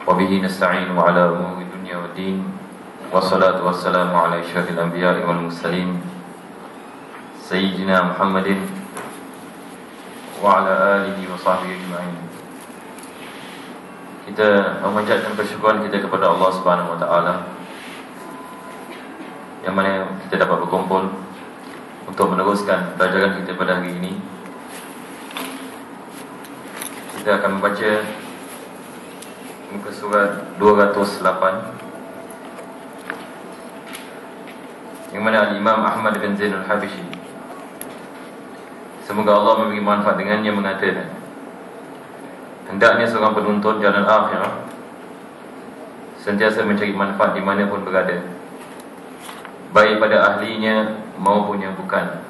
وبه نستعين على أمور الدنيا والدين والصلاة والسلام على أشرف الأنبياء والمرسلين سيدنا محمد وعلى آله وصحبه أجمعين. Kita memanjatkan bersyukuran kita kepada Allah Subhanahu wa taala yang mana kita dapat berkumpul untuk meneruskan pelajaran kita pada hari ini. Kita akan membaca muka surat 208 yang mana Al-Imam Ahmad bin Zain Al-Habishi, semoga Allah memberi manfaat dengannya, mengatakan, hendaknya seorang penuntut jalan akhirah sentiasa mencari manfaat dimanapun berada, baik pada ahlinya maupun yang bukan,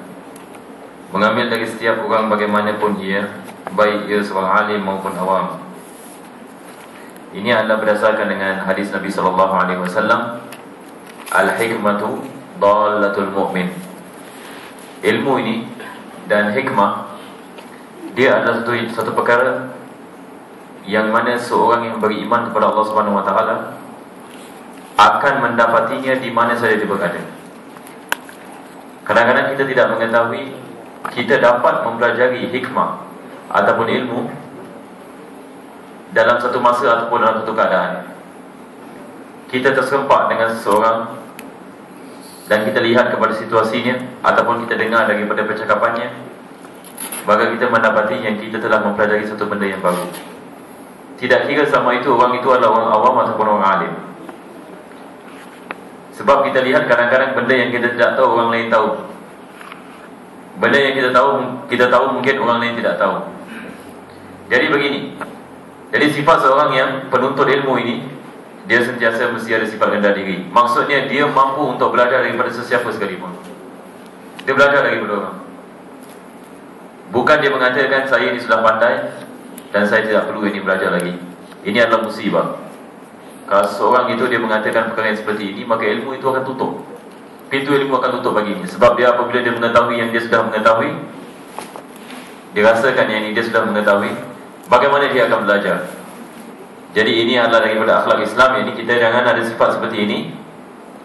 mengambil dari setiap orang bagaimanapun ia, baik ia seorang alim maupun awam. Ini adalah berdasarkan dengan hadis Nabi SAW, al-hikmatu dalatul mu'min. Ilmu ini dan hikmah, dia adalah satu perkara yang mana seorang yang beriman kepada Allah Subhanahu wa taala akan mendapatinya di mana saja dia berada. Kadang-kadang kita tidak mengetahui kita dapat mempelajari hikmah ataupun ilmu dalam satu masa ataupun dalam satu keadaan. Kita terserempak dengan seseorang dan kita lihat kepada situasinya ataupun kita dengar daripada percakapannya, maka kita mendapati yang kita telah mempelajari satu benda yang baru. Tidak kira sama itu orang itu adalah orang awam ataupun orang alim. Sebab kita lihat kadang-kadang benda yang kita tidak tahu orang lain tahu. Benda yang kita tahu mungkin orang lain tidak tahu. Jadi begini. Jadi sifat seorang yang penuntut ilmu ini, dia sentiasa mesti ada sifat rendah diri. Maksudnya dia mampu untuk belajar daripada sesiapa sekalipun. Dia belajar daripada orang. Bukan dia mengatakan saya ini sudah pandai dan saya tidak perlu ini belajar lagi. Ini adalah musibah. Kalau seorang itu dia mengatakan perkara yang seperti ini, maka ilmu itu akan tutup. Pintu ilmu akan tutup baginya. Sebab dia apabila dia mengetahui yang dia sudah mengetahui, dia rasakan yang ini dia sudah mengetahui, bagaimana dia akan belajar. Jadi ini adalah daripada akhlak Islam. Ini kita jangan ada sifat seperti ini.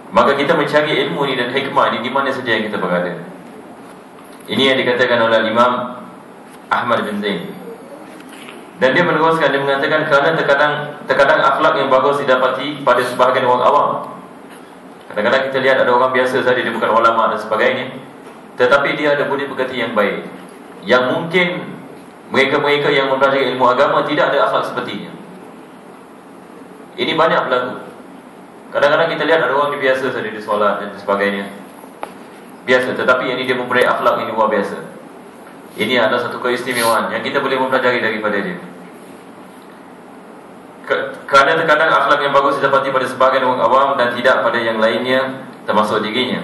Maka kita mencari ilmu ini dan hikmah ini di mana saja yang kita berada. Ini yang dikatakan oleh Imam Ahmad bin Zain. Dan dia meneruskan, dia mengatakan kerana terkadang akhlak yang bagus didapati pada sebahagian orang awam. Kadang-kadang kita lihat ada orang biasa saja, dia bukan ulama dan sebagainya, tetapi dia ada budi pekerti yang baik, yang mungkin mereka-mereka yang mempelajari ilmu agama tidak ada akhlak sepertinya. Ini banyak berlaku. Kadang-kadang kita lihat ada orang yang biasa saja di solat dan sebagainya, biasa, tetapi ini dia mempunyai akhlak yang luar biasa. Ini adalah satu keistimewaan yang kita boleh mempelajari daripada dia. Kerana terkadang akhlak yang bagus didapati pada sebahagian orang awam dan tidak pada yang lainnya, termasuk dirinya.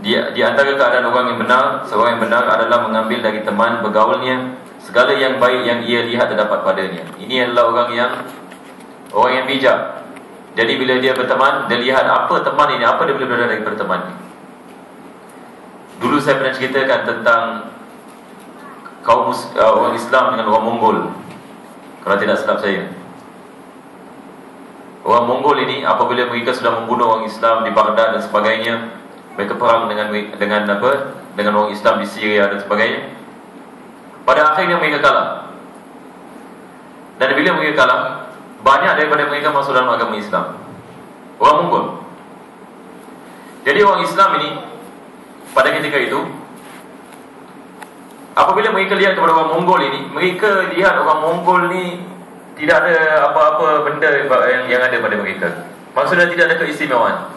Di antara keadaan orang yang benar, seorang yang benar adalah mengambil dari teman bergaulnya segala yang baik yang ia lihat terdapat padanya. Ini adalah orang yang bijak. Jadi bila dia berteman, dia lihat apa teman ini, apa dia boleh belajar daripada teman ini. Dulu saya pernah ceritakan tentang kaum orang Islam dengan orang Mongol, kalau tidak silap saya. Orang Mongol ini apabila mereka sudah membunuh orang Islam di Baghdad dan sebagainya, mereka perang dengan orang Islam di Syria dan sebagainya. Pada akhirnya mereka kalah. Dan bila mereka kalah, banyak daripada mereka masuk dalam agama Islam, orang Mongol. Jadi orang Islam ini pada ketika itu, apabila mereka lihat kepada orang Mongol ini, mereka lihat orang Mongol ni tidak ada apa-apa benda yang ada pada mereka. Maksudnya tidak ada keistimewaan.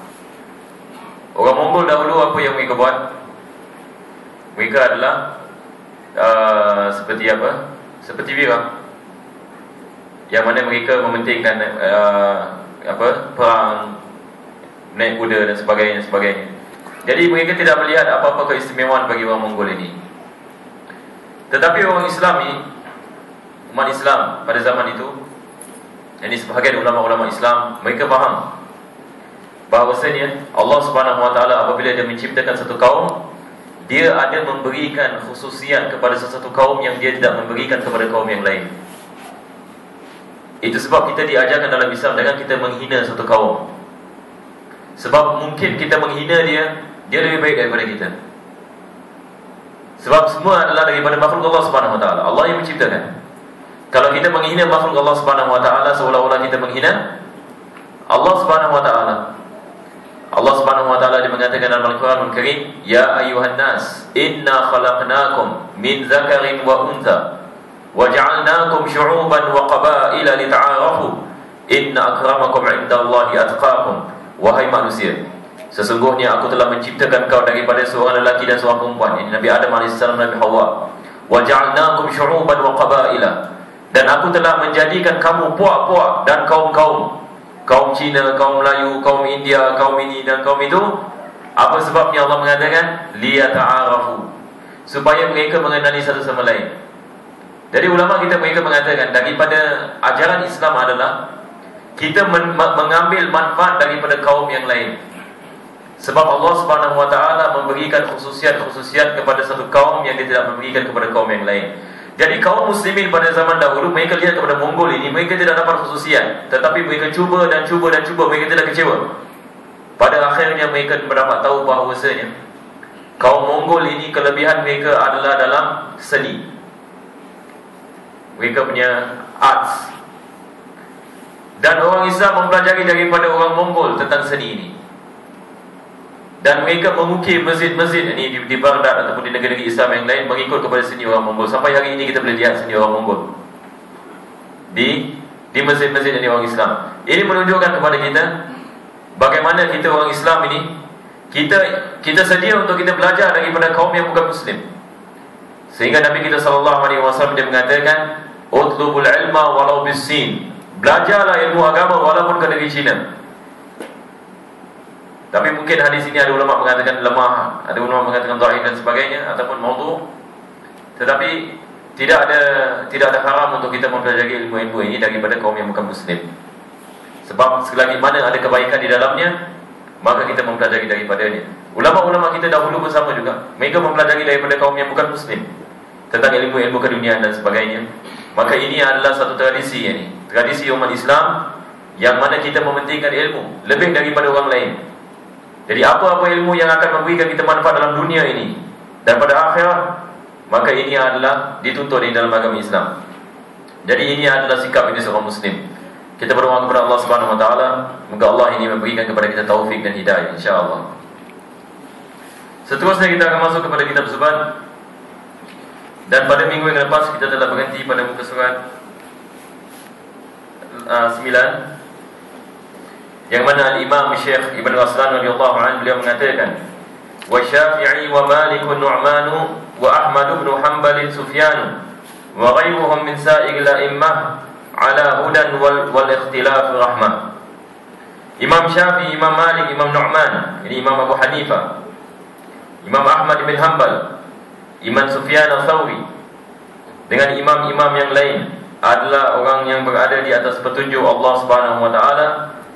Orang Mongol dahulu apa yang mereka buat? Mereka adalah seperti apa? Seperti Wira, yang mana mereka mementingkan perang, naik kuda dan sebagainya. Jadi mereka tidak melihat apa-apa keistimewaan bagi orang Mongol ini. Tetapi orang Islam ini, umat Islam pada zaman itu, ini sebahagian ulama-ulama Islam, mereka faham bahawasanya Allah Subhanahu wa taala apabila dia menciptakan satu kaum, dia ada memberikan khususiat kepada sesuatu kaum yang dia tidak memberikan kepada kaum yang lain. Itu sebab kita diajarkan dalam Islam dengan kita menghina satu kaum. Sebab mungkin kita menghina dia lebih baik daripada kita. Sebab semua adalah daripada makhluk Allah Subhanahu Wa Taala. Allah yang menciptakan. Kalau kita menghina makhluk Allah Subhanahu Wa Taala, seolah-olah kita menghina Allah Subhanahu Wa Taala. Allah Subhanahu Wa Taala mengatakan dalam Al-Quranul Karim, "Ya ayuhan nas, inna khalaqnakum min dzakarin wa untha, wa ja'alnakum syu'uban wa qabaila lita'arafu, inna akramakum 'indallahi atqakum." Wahai manusia, sesungguhnya aku telah menciptakan kau daripada seorang lelaki dan seorang perempuan. Ini Nabi Adam AS, Nabi Hawa. Wa ja'alnakum syu'uban wa qabaila. Dan aku telah menjadikan kamu puak-puak dan kaum-kaum. Kaum Cina, kaum Melayu, kaum India, kaum ini dan kaum itu. Apa sebabnya Allah mengatakan liyata'arafu, supaya mereka mengenali satu sama lain. Jadi ulama kita mereka mengatakan daripada ajaran Islam adalah kita mengambil manfaat daripada kaum yang lain. Sebab Allah Subhanahu Wa Taala memberikan khususiat-khususiat kepada satu kaum yang dia tidak memberikan kepada kaum yang lain. Jadi kaum muslimin pada zaman dahulu, mereka lihat kepada Mongol ini, mereka tidak dapat khususiat. Tetapi mereka cuba dan cuba dan cuba, mereka tidak kecewa. Pada akhirnya mereka mendapat tahu bahawasanya kaum Mongol ini kelebihan mereka adalah dalam seni. Mereka punya arts. Dan orang Islam mempelajari daripada orang Mongol tentang seni ini. Dan mereka mengukir masjid-masjid ini di Baghdad ataupun di negeri-negeri Islam yang lain mengikut kepada seni orang Mongol. Sampai hari ini kita boleh lihat seni orang Mongol di masjid-masjid ini orang Islam. Ini menunjukkan kepada kita bagaimana kita orang Islam ini kita sedia untuk kita belajar daripada kaum yang bukan Muslim. Sehingga Nabi kita SAW dia mengatakan, "Utlubul ilma walau bis-Sin." Belajarlah ilmu agama walaupun ke negeri China. Tapi mungkin hadis ini ada ulama mengatakan lemah, ada ulama mengatakan dhaif dan sebagainya ataupun maudhu'. Tetapi tidak ada haram untuk kita mempelajari ilmu-ilmu ini daripada kaum yang bukan Muslim. Sebab selagi mana ada kebaikan di dalamnya, maka kita mempelajari daripadanya. Ulama-ulama kita dahulu bersama juga, mereka mempelajari daripada kaum yang bukan Muslim tentang ilmu-ilmu keduniaan dan sebagainya. Maka ini adalah satu tradisi ini, tradisi umat Islam yang mana kita mementingkan ilmu lebih daripada orang lain. Jadi apa-apa ilmu yang akan memberikan kita manfaat dalam dunia ini dan pada akhirat, maka ini adalah dituntut di dalam agama Islam. Jadi ini adalah sikap ini seorang Muslim. Kita berdoa kepada Allah Subhanahu Wa Taala, semoga Allah ini memberikan kepada kita taufik dan hidayah, insya-Allah. Seterusnya kita akan masuk kepada kitab Zubat. Dan pada minggu yang lepas kita telah berhenti pada muka surat 9, yang mana Al-Imam Syekh Ibn Raslan radhiyallahu anhu beliau mengatakan, "Wa Syafi'i wa Malik Nu'man wa Ahmad bin Hanbal Sufyan wa ghayruhum min sa'il al-a'immah ala hudan wal ikhtilaf rahmah." Imam Syafi'i, Imam Malik, Imam Nu'man, ini Imam Abu Hanifah, Imam Ahmad bin Hanbal, Imam Sufyan al-Thawri dengan imam-imam yang lain adalah orang yang berada di atas petunjuk Allah Subhanahu Wa Taala.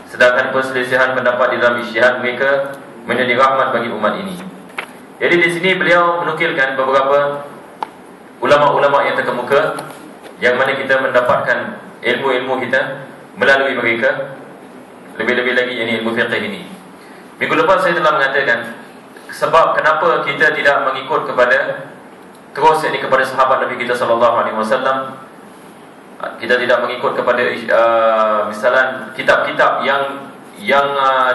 Sedangkan perselisihan pendapat di dalam ijtihad mereka menjadi rahmat bagi umat ini. Jadi di sini beliau menukilkan beberapa ulama-ulama yang terkemuka yang mana kita mendapatkan ilmu-ilmu kita melalui mereka. Lebih-lebih lagi ini ilmu fiqh ini. Minggu lepas saya telah mengatakan sebab kenapa kita tidak mengikut kepada terus ini kepada sahabat Nabi kita SAW. Kita tidak mengikut kepada misalan kitab-kitab yang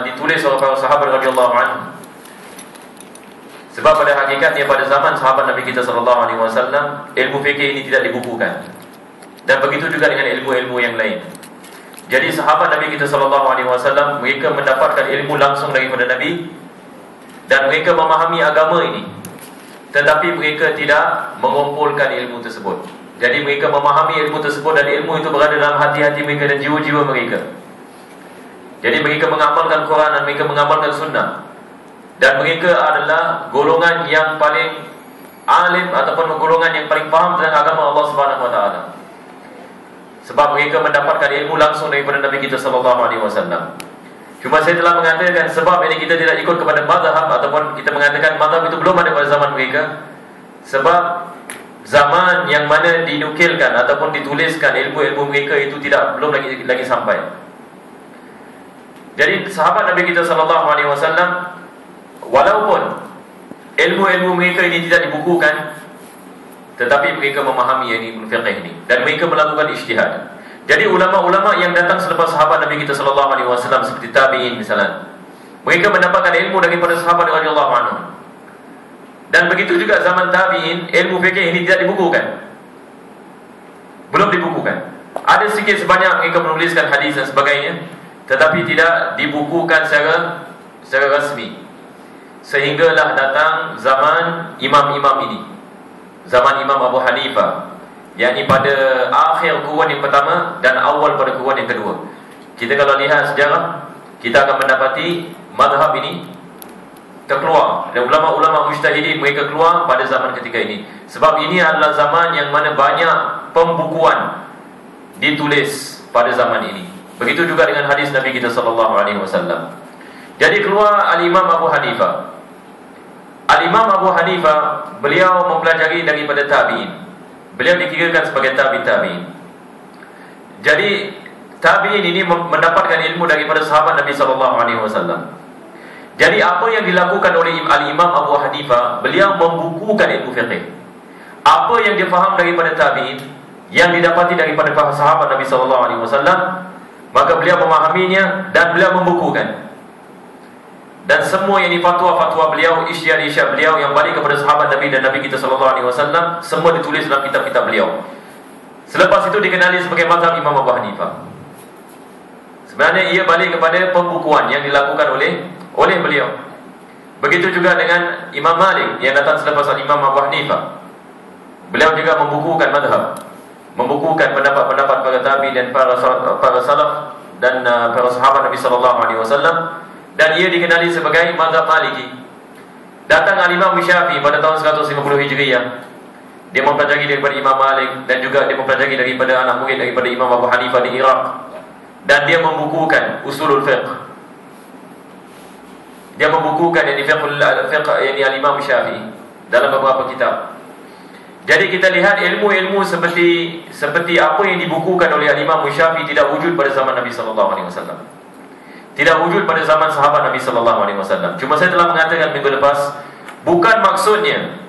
ditulis oleh para sahabat radhiyallahu anhu. Sebab pada hakikatnya pada zaman sahabat Nabi kita SAW, ilmu fikih ini tidak dibukukan. Dan begitu juga dengan ilmu-ilmu yang lain. Jadi sahabat Nabi kita SAW, mereka mendapatkan ilmu langsung daripada Nabi dan mereka memahami agama ini. Tetapi mereka tidak mengumpulkan ilmu tersebut. Jadi mereka memahami ilmu tersebut dan ilmu itu berada dalam hati-hati mereka dan jiwa-jiwa mereka. Jadi mereka mengamalkan Quran dan mereka mengamalkan sunnah. Dan mereka adalah golongan yang paling alim ataupun golongan yang paling faham tentang agama Allah Subhanahu Wa Taala. Sebab mereka mendapatkan ilmu langsung daripada Nabi kita SAW. Cuma saya telah mengatakan sebab ini kita tidak ikut kepada mazhab ataupun kita mengatakan mazhab itu belum ada pada zaman mereka. Sebab zaman yang mana dinukilkan ataupun dituliskan ilmu-ilmu mereka itu belum lagi sampai. Jadi sahabat Nabi kita sallallahu alaihi wasallam, walaupun ilmu-ilmu mereka ini tidak dibukukan, tetapi mereka memahami ilmu fiqh ini dan mereka melakukan ijtihad. Jadi ulama-ulama yang datang selepas sahabat Nabi kita sallallahu alaihi wasallam seperti tabi'in misalnya, mereka mendapatkan ilmu daripada sahabat radhiyallahu anhum. Dan begitu juga zaman tabi'in, ilmu fiqh ini tidak dibukukan. Belum dibukukan. Ada sedikit sebanyak mereka menuliskan hadis dan sebagainya, tetapi tidak dibukukan secara rasmi. Sehinggalah datang zaman imam-imam ini, zaman Imam Abu Hanifah, yakni pada akhir kurun yang pertama dan awal pada kurun yang kedua. Kita kalau lihat sejarah, kita akan mendapati mazhab ini terkeluar, dan ulama-ulama mujtahidin mereka keluar pada zaman ketika ini. Sebab ini adalah zaman yang mana banyak pembukuan ditulis pada zaman ini. Begitu juga dengan hadis Nabi kita sallallahu alaihi wasallam. Jadi keluar Al-Imam Abu Hanifah. Al-Imam Abu Hanifah, beliau mempelajari daripada tabi'in. Beliau dikirakan sebagai tabi'in. Jadi tabi'in ini mendapatkan ilmu daripada sahabat Nabi sallallahu alaihi wasallam. Jadi apa yang dilakukan oleh Al-Imam Abu Hanifah, beliau membukukan ilmu fiqh. Apa yang dia faham daripada tabi'in, yang didapati daripada sahabat Nabi sallallahu alaihi wasallam, maka beliau memahaminya dan beliau membukukan. Dan semua yang fatwa-fatwa beliau, isyad-isyad beliau yang balik kepada sahabat Nabi dan Nabi kita sallallahu alaihi wasallam, semua ditulis dalam kitab-kitab beliau. Selepas itu dikenali sebagai mazhab Imam Abu Hanifah. Sebenarnya ia balik kepada pembukuan yang dilakukan oleh beliau. Begitu juga dengan Imam Malik yang datang selepas Imam Abu Hanifah. Beliau juga membukukan mazhab, membukukan pendapat-pendapat para tabi dan para salaf dan para sahabat Nabi sallallahu alaihi wasallam, dan ia dikenali sebagai mazhab Maliki. Datang Al-Imam Syafi'i pada tahun 150 Hijriah. Dia mempelajari daripada Imam Malik dan juga dia mempelajari daripada anak murid daripada Imam Abu Hanifah di Iraq, dan dia membukukan usulul fiqh. Dia membukukan yang fiqh yang Al-Imam Syafi'i dalam beberapa kitab. Jadi kita lihat ilmu-ilmu seperti apa yang dibukukan oleh Imam Syafi'i tidak wujud pada zaman Nabi sallallahu alaihi wasallam. Tidak wujud pada zaman sahabat Nabi sallallahu alaihi wasallam. Cuma saya telah mengatakan minggu lepas, bukan maksudnya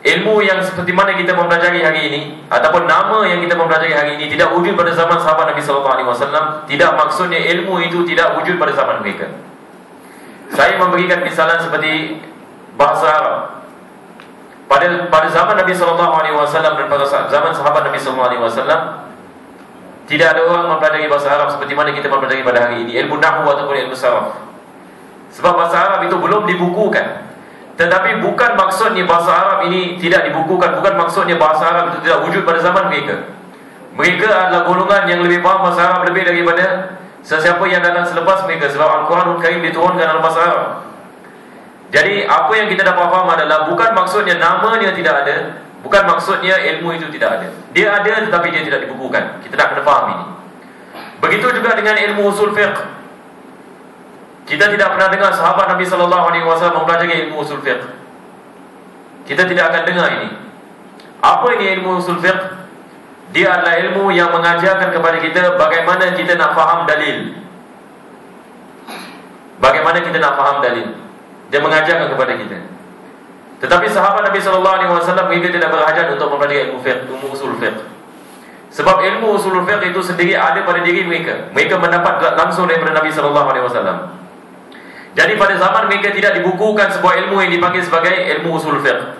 ilmu yang seperti mana kita mempelajari hari ini ataupun nama yang kita mempelajari hari ini tidak wujud pada zaman sahabat Nabi sallallahu alaihi wasallam. Tidak maksudnya ilmu itu tidak wujud pada zaman mereka. Saya memberikan misalan seperti bahasa Arab. Pada zaman Nabi sallallahu alaihi wasallam dan pada zaman sahabat Nabi sallallahu alaihi wasallam, tidak ada orang mempelajari bahasa Arab seperti mana kita mempelajari pada hari ini, ilmu nahwu ataupun ilmu saraf. Sebab bahasa Arab itu belum dibukukan. Tetapi bukan maksudnya bahasa Arab ini tidak dibukukan, bukan maksudnya bahasa Arab itu tidak wujud pada zaman mereka. Mereka adalah golongan yang lebih faham bahasa Arab lebih daripada sesiapa yang datang selepas mereka. Sebab Al-Quranul Karim diturunkan dalam bahasa Arab. Jadi apa yang kita dapat faham adalah bukan maksudnya namanya tidak ada, bukan maksudnya ilmu itu tidak ada. Dia ada tetapi dia tidak dibukukan. Kita nak kena faham ini. Begitu juga dengan ilmu usul fiqh. Kita tidak pernah dengar sahabat Nabi sallallahu alaihi wasallam mempelajari ilmu usul fiqh. Kita tidak akan dengar ini. Apa ini ilmu usul fiqh? Dia adalah ilmu yang mengajarkan kepada kita bagaimana kita nak faham dalil. Bagaimana kita nak faham dalil. Dia mengajarkan kepada kita. Tetapi sahabat Nabi sallallahu alaihi wasallam mereka tidak berhajat untuk mempelajari ilmu fiqh, ilmu usul fiqh. Sebab ilmu usul fiqh itu sendiri ada pada diri mereka. Mereka mendapat langsung daripada Nabi sallallahu alaihi wasallam. Jadi pada zaman mereka tidak dibukukan sebuah ilmu yang dipanggil sebagai ilmu usul fiqh.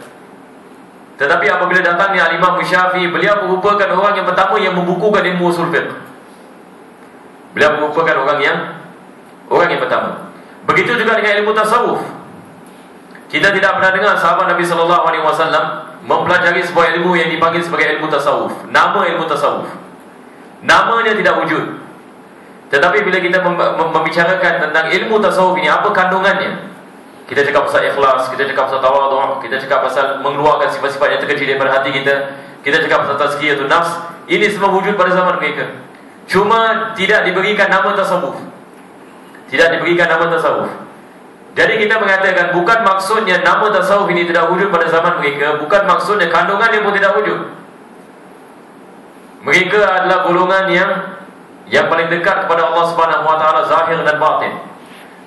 Tetapi apabila datangnya Imam Syafi'i, beliau merupakan orang yang pertama yang membukukan ilmu usul fiqh. Beliau merupakan orang yang pertama. Begitu juga dengan ilmu tasawuf. Kita tidak pernah dengar sahabat Nabi sallallahu alaihi wasallam mempelajari sebuah ilmu yang dipanggil sebagai ilmu tasawuf. Nama ilmu tasawuf, namanya tidak wujud. Tetapi bila kita membicarakan tentang ilmu tasawuf ini, apa kandungannya? Kita cakap pasal ikhlas, kita cakap pasal tawadhu', kita cakap pasal mengeluarkan sifat-sifat yang terkecil daripada hati kita, kita cakap pasal tazkiyatun nafs. Ini semua wujud pada zaman mereka. Cuma tidak diberikan nama tasawuf. Tidak diberikan nama tasawuf. Jadi kita mengatakan bukan maksudnya nama tasawuf ini tidak wujud pada zaman mereka, bukan maksudnya kandungan dia pun tidak wujud. Mereka adalah golongan yang paling dekat kepada Allah Subhanahu wa taala zahir dan batin.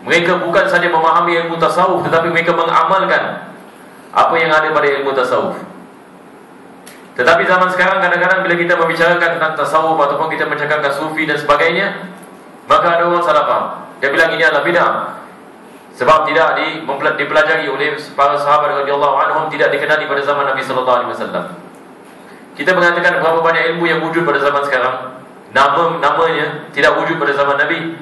Mereka bukan saja memahami ilmu tasawuf, tetapi mereka mengamalkan apa yang ada pada ilmu tasawuf. Tetapi zaman sekarang kadang-kadang bila kita membicarakan tentang tasawuf ataupun kita mencakapkan sufi dan sebagainya, maka ada orang salah faham. Dia bilang ini adalah bid'ah. Sebab tidak dipelajari oleh para sahabat radhiyallahu anhum, tidak dikenali pada zaman Nabi sallallahu alaihi wasallam. Kita mengatakan berapa banyak ilmu yang wujud pada zaman sekarang, namanya tidak wujud pada zaman Nabi,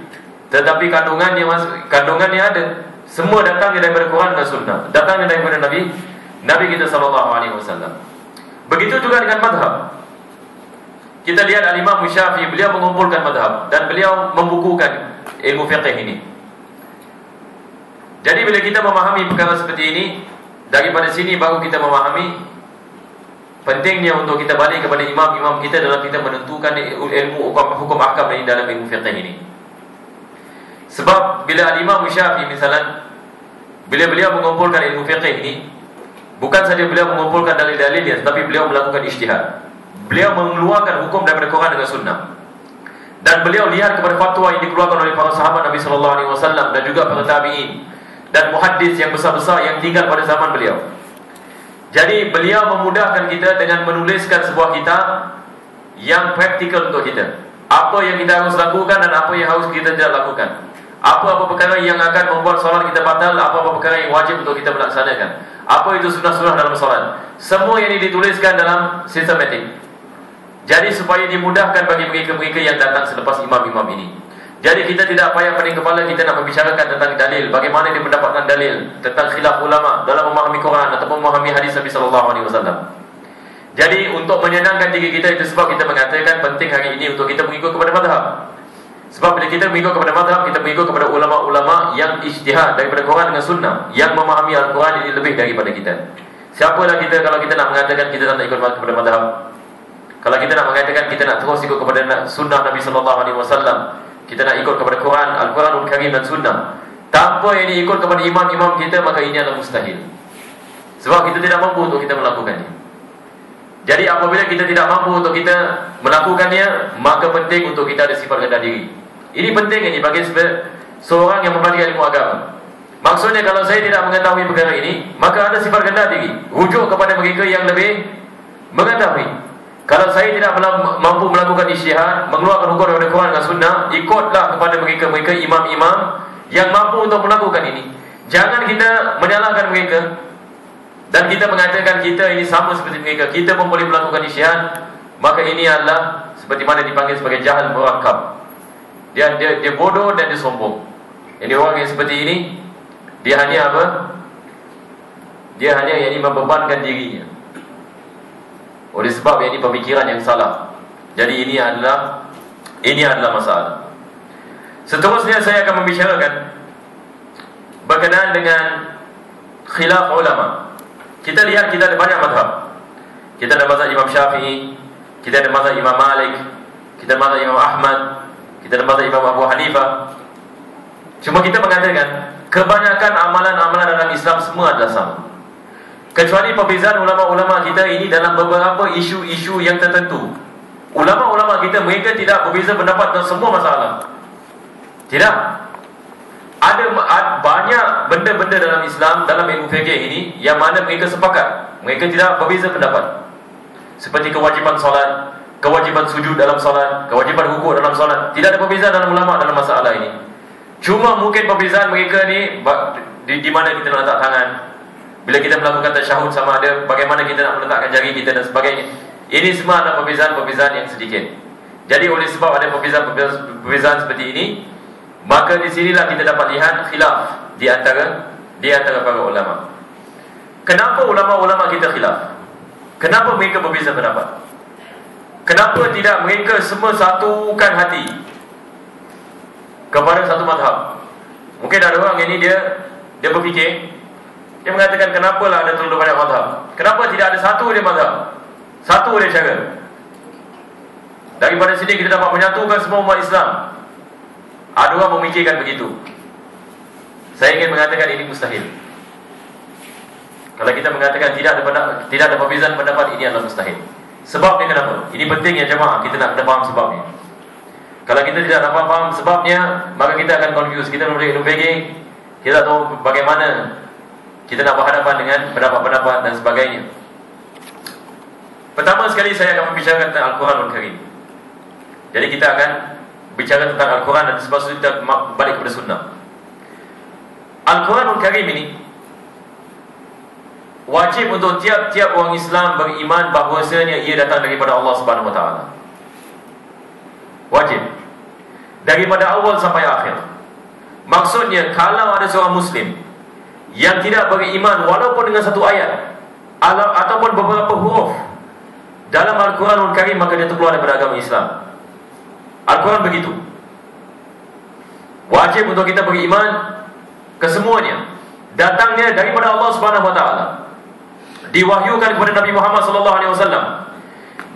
tetapi kandungannya ada. Semua datangnya daripada Quran dan Sunnah, datangnya daripada Nabi kita sallallahu alaihi wasallam. Begitu juga dengan madhab. Kita lihat Al-Imam Syafi'i, beliau mengumpulkan madhab dan beliau membukukan ilmu fiqh ini. Jadi bila kita memahami perkara seperti ini, daripada sini baru kita memahami pentingnya untuk kita balik kepada imam-imam kita dalam kita menentukan ilmu hukum ahkam ini dalam ilmu fiqh ini. Sebab bila Al-Imam Syafi'i misalnya, bila beliau mengumpulkan ilmu fiqh ini, bukan saja beliau mengumpulkan dalil-dalilnya, tetapi beliau melakukan ijtihad. Beliau mengeluarkan hukum daripada Quran dengan Sunnah. Dan beliau lihat kepada fatwa yang dikeluarkan oleh para sahabat Nabi sallallahu alaihi wasallam dan juga para tabi'in dan muhaddis yang besar-besar yang tinggal pada zaman beliau. Jadi beliau memudahkan kita dengan menuliskan sebuah kitab yang praktikal untuk kita. Apa yang kita harus lakukan dan apa yang harus kita tidak lakukan. Apa-apa perkara yang akan membuat solat kita batal, apa-apa perkara yang wajib untuk kita melaksanakan. Apa itu sunnah-sunnah dalam solat. Semua yang ini dituliskan dalam sistematik. Jadi supaya dimudahkan bagi mereka-mereka yang datang selepas imam-imam ini. Jadi kita tidak payah pening kepala kita nak membicarakan tentang dalil, bagaimana dia mendapatkan dalil, tentang khilaf ulama dalam memahami Quran ataupun memahami hadis Nabi sallallahu alaihi wasallam. Jadi untuk menyenangkan diri kita, itu sebab kita mengatakan penting hari ini untuk kita mengikut kepada mazhab. Sebab bila kita mengikut kepada mazhab, kita mengikut kepada ulama-ulama yang ijtihad daripada Quran dengan Sunnah, yang memahami Al-Quran ini lebih daripada kita. Siapalah kita kalau kita nak mengatakan kita tak nak ikut kepada mazhab? Kalau kita nak mengatakan kita nak terus ikut kepada Sunnah Nabi sallallahu alaihi wasallam, kita nak ikut kepada Quran, Al-Quranul Karim dan Sunnah, tanpa ini ikut kepada imam-imam kita, maka ini adalah mustahil. Sebab kita tidak mampu untuk kita melakukannya. Jadi apabila kita tidak mampu untuk kita melakukannya, maka penting untuk kita ada sifat rendah diri. Ini penting ini bagi seorang yang membagi ilmu agama. Maksudnya kalau saya tidak mengetahui perkara ini, maka ada sifat rendah diri, rujuk kepada mereka yang lebih mengetahui. Kalau saya tidak mampu melakukan ijtihad, mengeluarkan hukum daripada Quran dan Sunnah, ikutlah kepada mereka-mereka imam-imam yang mampu untuk melakukan ini. Jangan kita menyalahkan mereka dan kita mengatakan kita ini sama seperti mereka, kita pun boleh melakukan ijtihad. Maka ini adalah seperti mana dipanggil sebagai jahal murakkab. Dia bodoh dan dia sombong. Ini orang yang seperti ini, dia hanya apa? Dia hanya yang membebankan dirinya. Oleh sebab ini pemikiran yang salah. Jadi ini adalah masalah. Seterusnya saya akan membicarakan berkenaan dengan khilaf ulama. Kita lihat kita ada banyak mazhab. Kita ada mazhab Imam Syafi'i, kita ada mazhab Imam Malik, kita ada mazhab Imam Ahmad, kita ada mazhab Imam Abu Hanifah. Cuma kita mengatakan kebanyakan amalan-amalan dalam Islam semua adalah sama. Kecuali perbezaan ulama-ulama kita ini dalam beberapa isu-isu yang tertentu. Ulama-ulama kita, mereka tidak berbeza pendapat dalam semua masalah. Tidak. Ada banyak benda-benda dalam Islam, dalam ilmu fikih ini, yang mana mereka sepakat. Mereka tidak berbeza pendapat. Seperti kewajipan solat, kewajipan sujud dalam solat, kewajipan rukuk dalam solat. Tidak ada perbezaan dalam ulama dalam masalah ini. Cuma mungkin perbezaan mereka ni di mana kita nak letak tangan, bila kita melakukan tasyahud sama ada, bagaimana kita nak meletakkan jari kita dan sebagainya. Ini semua adalah perbezaan-perbezaan yang sedikit. Jadi oleh sebab ada perbezaan seperti ini, maka di sinilah kita dapat lihat khilaf di antara para ulama. Kenapa ulama-ulama kita khilaf? Kenapa mereka berbeza pendapat? Kenapa tidak mereka semua satukan hati kepada satu mazhab? Mungkin ada orang ini dia berfikir, dia mengatakan kenapalah ada terlalu banyak mazhab? Kenapa tidak ada satu dia mazhab? Satu dia cara. Daripada sini kita dapat menyatukan semua umat Islam. Ada orang memikirkan begitu. Saya ingin mengatakan ini mustahil. Kalau kita mengatakan tidak ada perbezaan pendapat, ini adalah mustahil. Sebabnya kenapa? Ini penting ya jemaah, kita nak kena faham sebabnya. Kalau kita tidak dapat faham sebabnya, maka kita akan confuse. Kita boleh nubegi, kita tahu bagaimana kita nak berhadapan dengan pendapat-pendapat dan sebagainya. Pertama sekali saya akan membicarakan tentang Al-Quranul Karim. Jadi kita akan bicara tentang Al-Quran dan sebab itu kita balik kepada sunnah. Al-Quranul Karim ini wajib untuk tiap-tiap orang Islam beriman bahawasanya ia datang daripada Allah Subhanahu Wa Taala. Wajib daripada awal sampai akhir. Maksudnya kalau ada seorang Muslim yang tidak beriman walaupun dengan satu ayat ataupun beberapa huruf dalam Al-Quranul Karim, maka dia terkeluar daripada agama Islam. Al-Quran begitu. Wajib untuk kita beriman kesemuanya datangnya daripada Allah Subhanahu Wa Taala, diwahyukan kepada Nabi Muhammad sallallahu alaihi wasallam.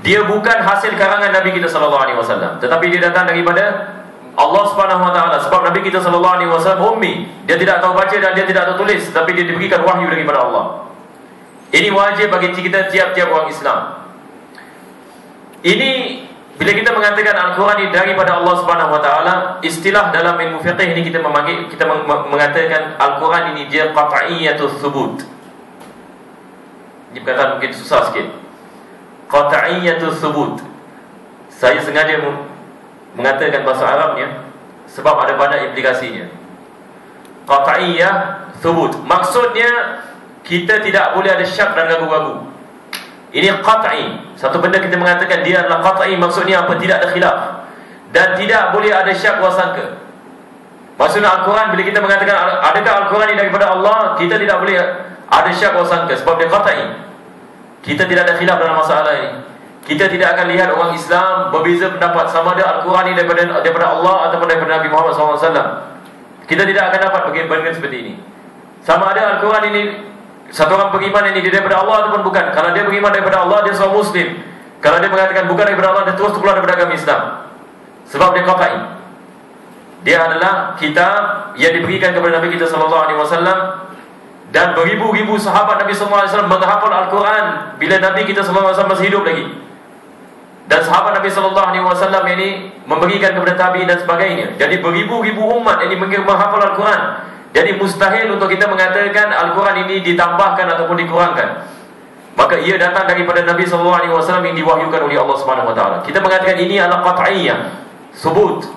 Dia bukan hasil karangan Nabi kita sallallahu alaihi wasallam, tetapi dia datang daripada Allah Subhanahu Wa Taala. Sebab Nabi kita sallallahu alaihi wasallam ummi, dia tidak tahu baca dan dia tidak tahu tulis, tapi dia diberikan wahyu daripada Allah. Ini wajib bagi kita tiap-tiap orang Islam. Ini bila kita mengatakan Al-Quran ini daripada Allah Subhanahu Wa Taala, istilah dalam ilmu fiqh ini kita mengatakan Al-Quran ini dia qat'iyatus thubut. Ini perkataan mungkin susah sikit. Qat'iyatus thubut. Saya sengaja mengatakan bahasa Arabnya sebab ada banyak implikasinya. Qat'iyah thubut, maksudnya kita tidak boleh ada syak dan ragu-ragu. Ini qat'i. Satu benda kita mengatakan dia adalah qat'i, maksudnya apa? Tidak ada khilaf dan tidak boleh ada syak wa sangka. Maksudnya Al-Quran, bila kita mengatakan adakah Al-Quran ini daripada Allah, kita tidak boleh ada syak wa sangka sebab dia qat'i. Kita tidak ada khilaf dalam masalah ini. Kita tidak akan lihat orang Islam berbeza pendapat sama ada Al-Quran ini daripada Allah ataupun daripada Nabi Muhammad SAW. Kita tidak akan dapat bagaimana seperti ini. Sama ada Al-Quran ini, satu orang beriman ini daripada Allah ataupun bukan. Kalau dia beriman daripada Allah, dia seorang Muslim. Kalau dia mengatakan bukan daripada Allah, dia terus keluar daripada agama Islam. Sebab dia qat'i. Dia adalah kitab yang diberikan kepada Nabi kita sallallahu alaihi wasallam, dan beribu-ribu sahabat Nabi sallallahu alaihi wasallam menghafal Al-Quran bila Nabi kita sallallahu alaihi wasallam masih hidup lagi. Dan sahabat Nabi sallallahu alaihi wasallam ini memberikan kepada tabi'in dan sebagainya. Jadi beribu-ribu umat ini menghafal Al-Quran. Jadi mustahil untuk kita mengatakan Al-Quran ini ditambahkan ataupun dikurangkan. Maka ia datang daripada Nabi SAW yang diwahyukan oleh Allah Subhanahu Wa Taala. Kita mengatakan ini adalah qat'iyah, subut.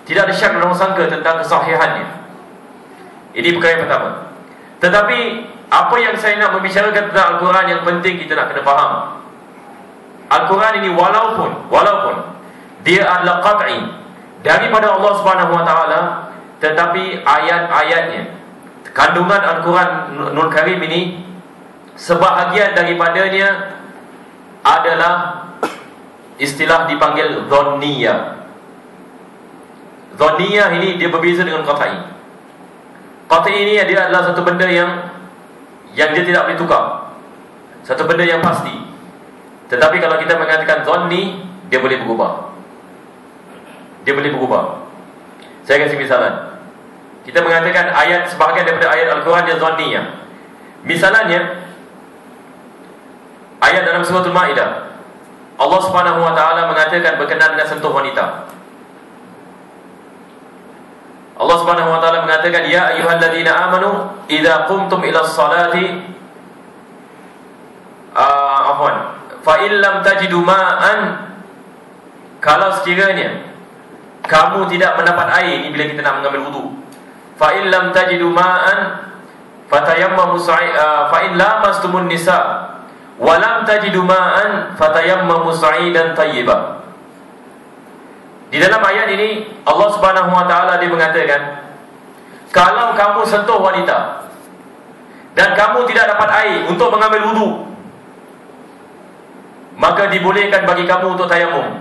Tidak ada syak dalam sangka tentang kesahihannya. Ini perkara yang pertama. Tetapi apa yang saya nak membicarakan tentang Al-Quran yang penting kita nak kena faham. Al-Quran ini walaupun dia adalah qat'i daripada Allah Subhanahu Wa Taala, tetapi ayat-ayatnya, kandungan Al-Quranul Karim ini, sebahagian daripadanya adalah istilah dipanggil dhanniyah. Dhanniyah ini dia berbeza dengan qat'i. Qat'i ini dia adalah satu benda yang dia tidak boleh tukar, satu benda yang pasti. Tetapi kalau kita mengatakan dhanni, dia boleh berubah. Dia boleh berubah. Saya kasih misalan. Kita mengatakan ayat, sebahagian daripada ayat Al-Quran dia dhanniyah. Misalnya ayat dalam surah Al-Ma'idah, Allah Subhanahu Wa Taala mengatakan berkenaan dengan sentuh wanita. Allah Subhanahu Wa Taala mengatakan, ya ayyuhalladzina amanu idza qumtum ila sholati fa in lam tajidu ma'an, kalau sekiranya kamu tidak mendapat air. Ini bila kita nak mengambil wudu. Fa in lam tajidu ma'an fatayammamu fa in lamastumun nisa wa lam tajidu ma'an fatayammamu sa'idan tayyiban. Di dalam ayat ini Allah Subhanahu Wa Taala dia mengatakan, kalau kamu sentuh wanita dan kamu tidak dapat air untuk mengambil wudu, maka dibolehkan bagi kamu untuk tayamum.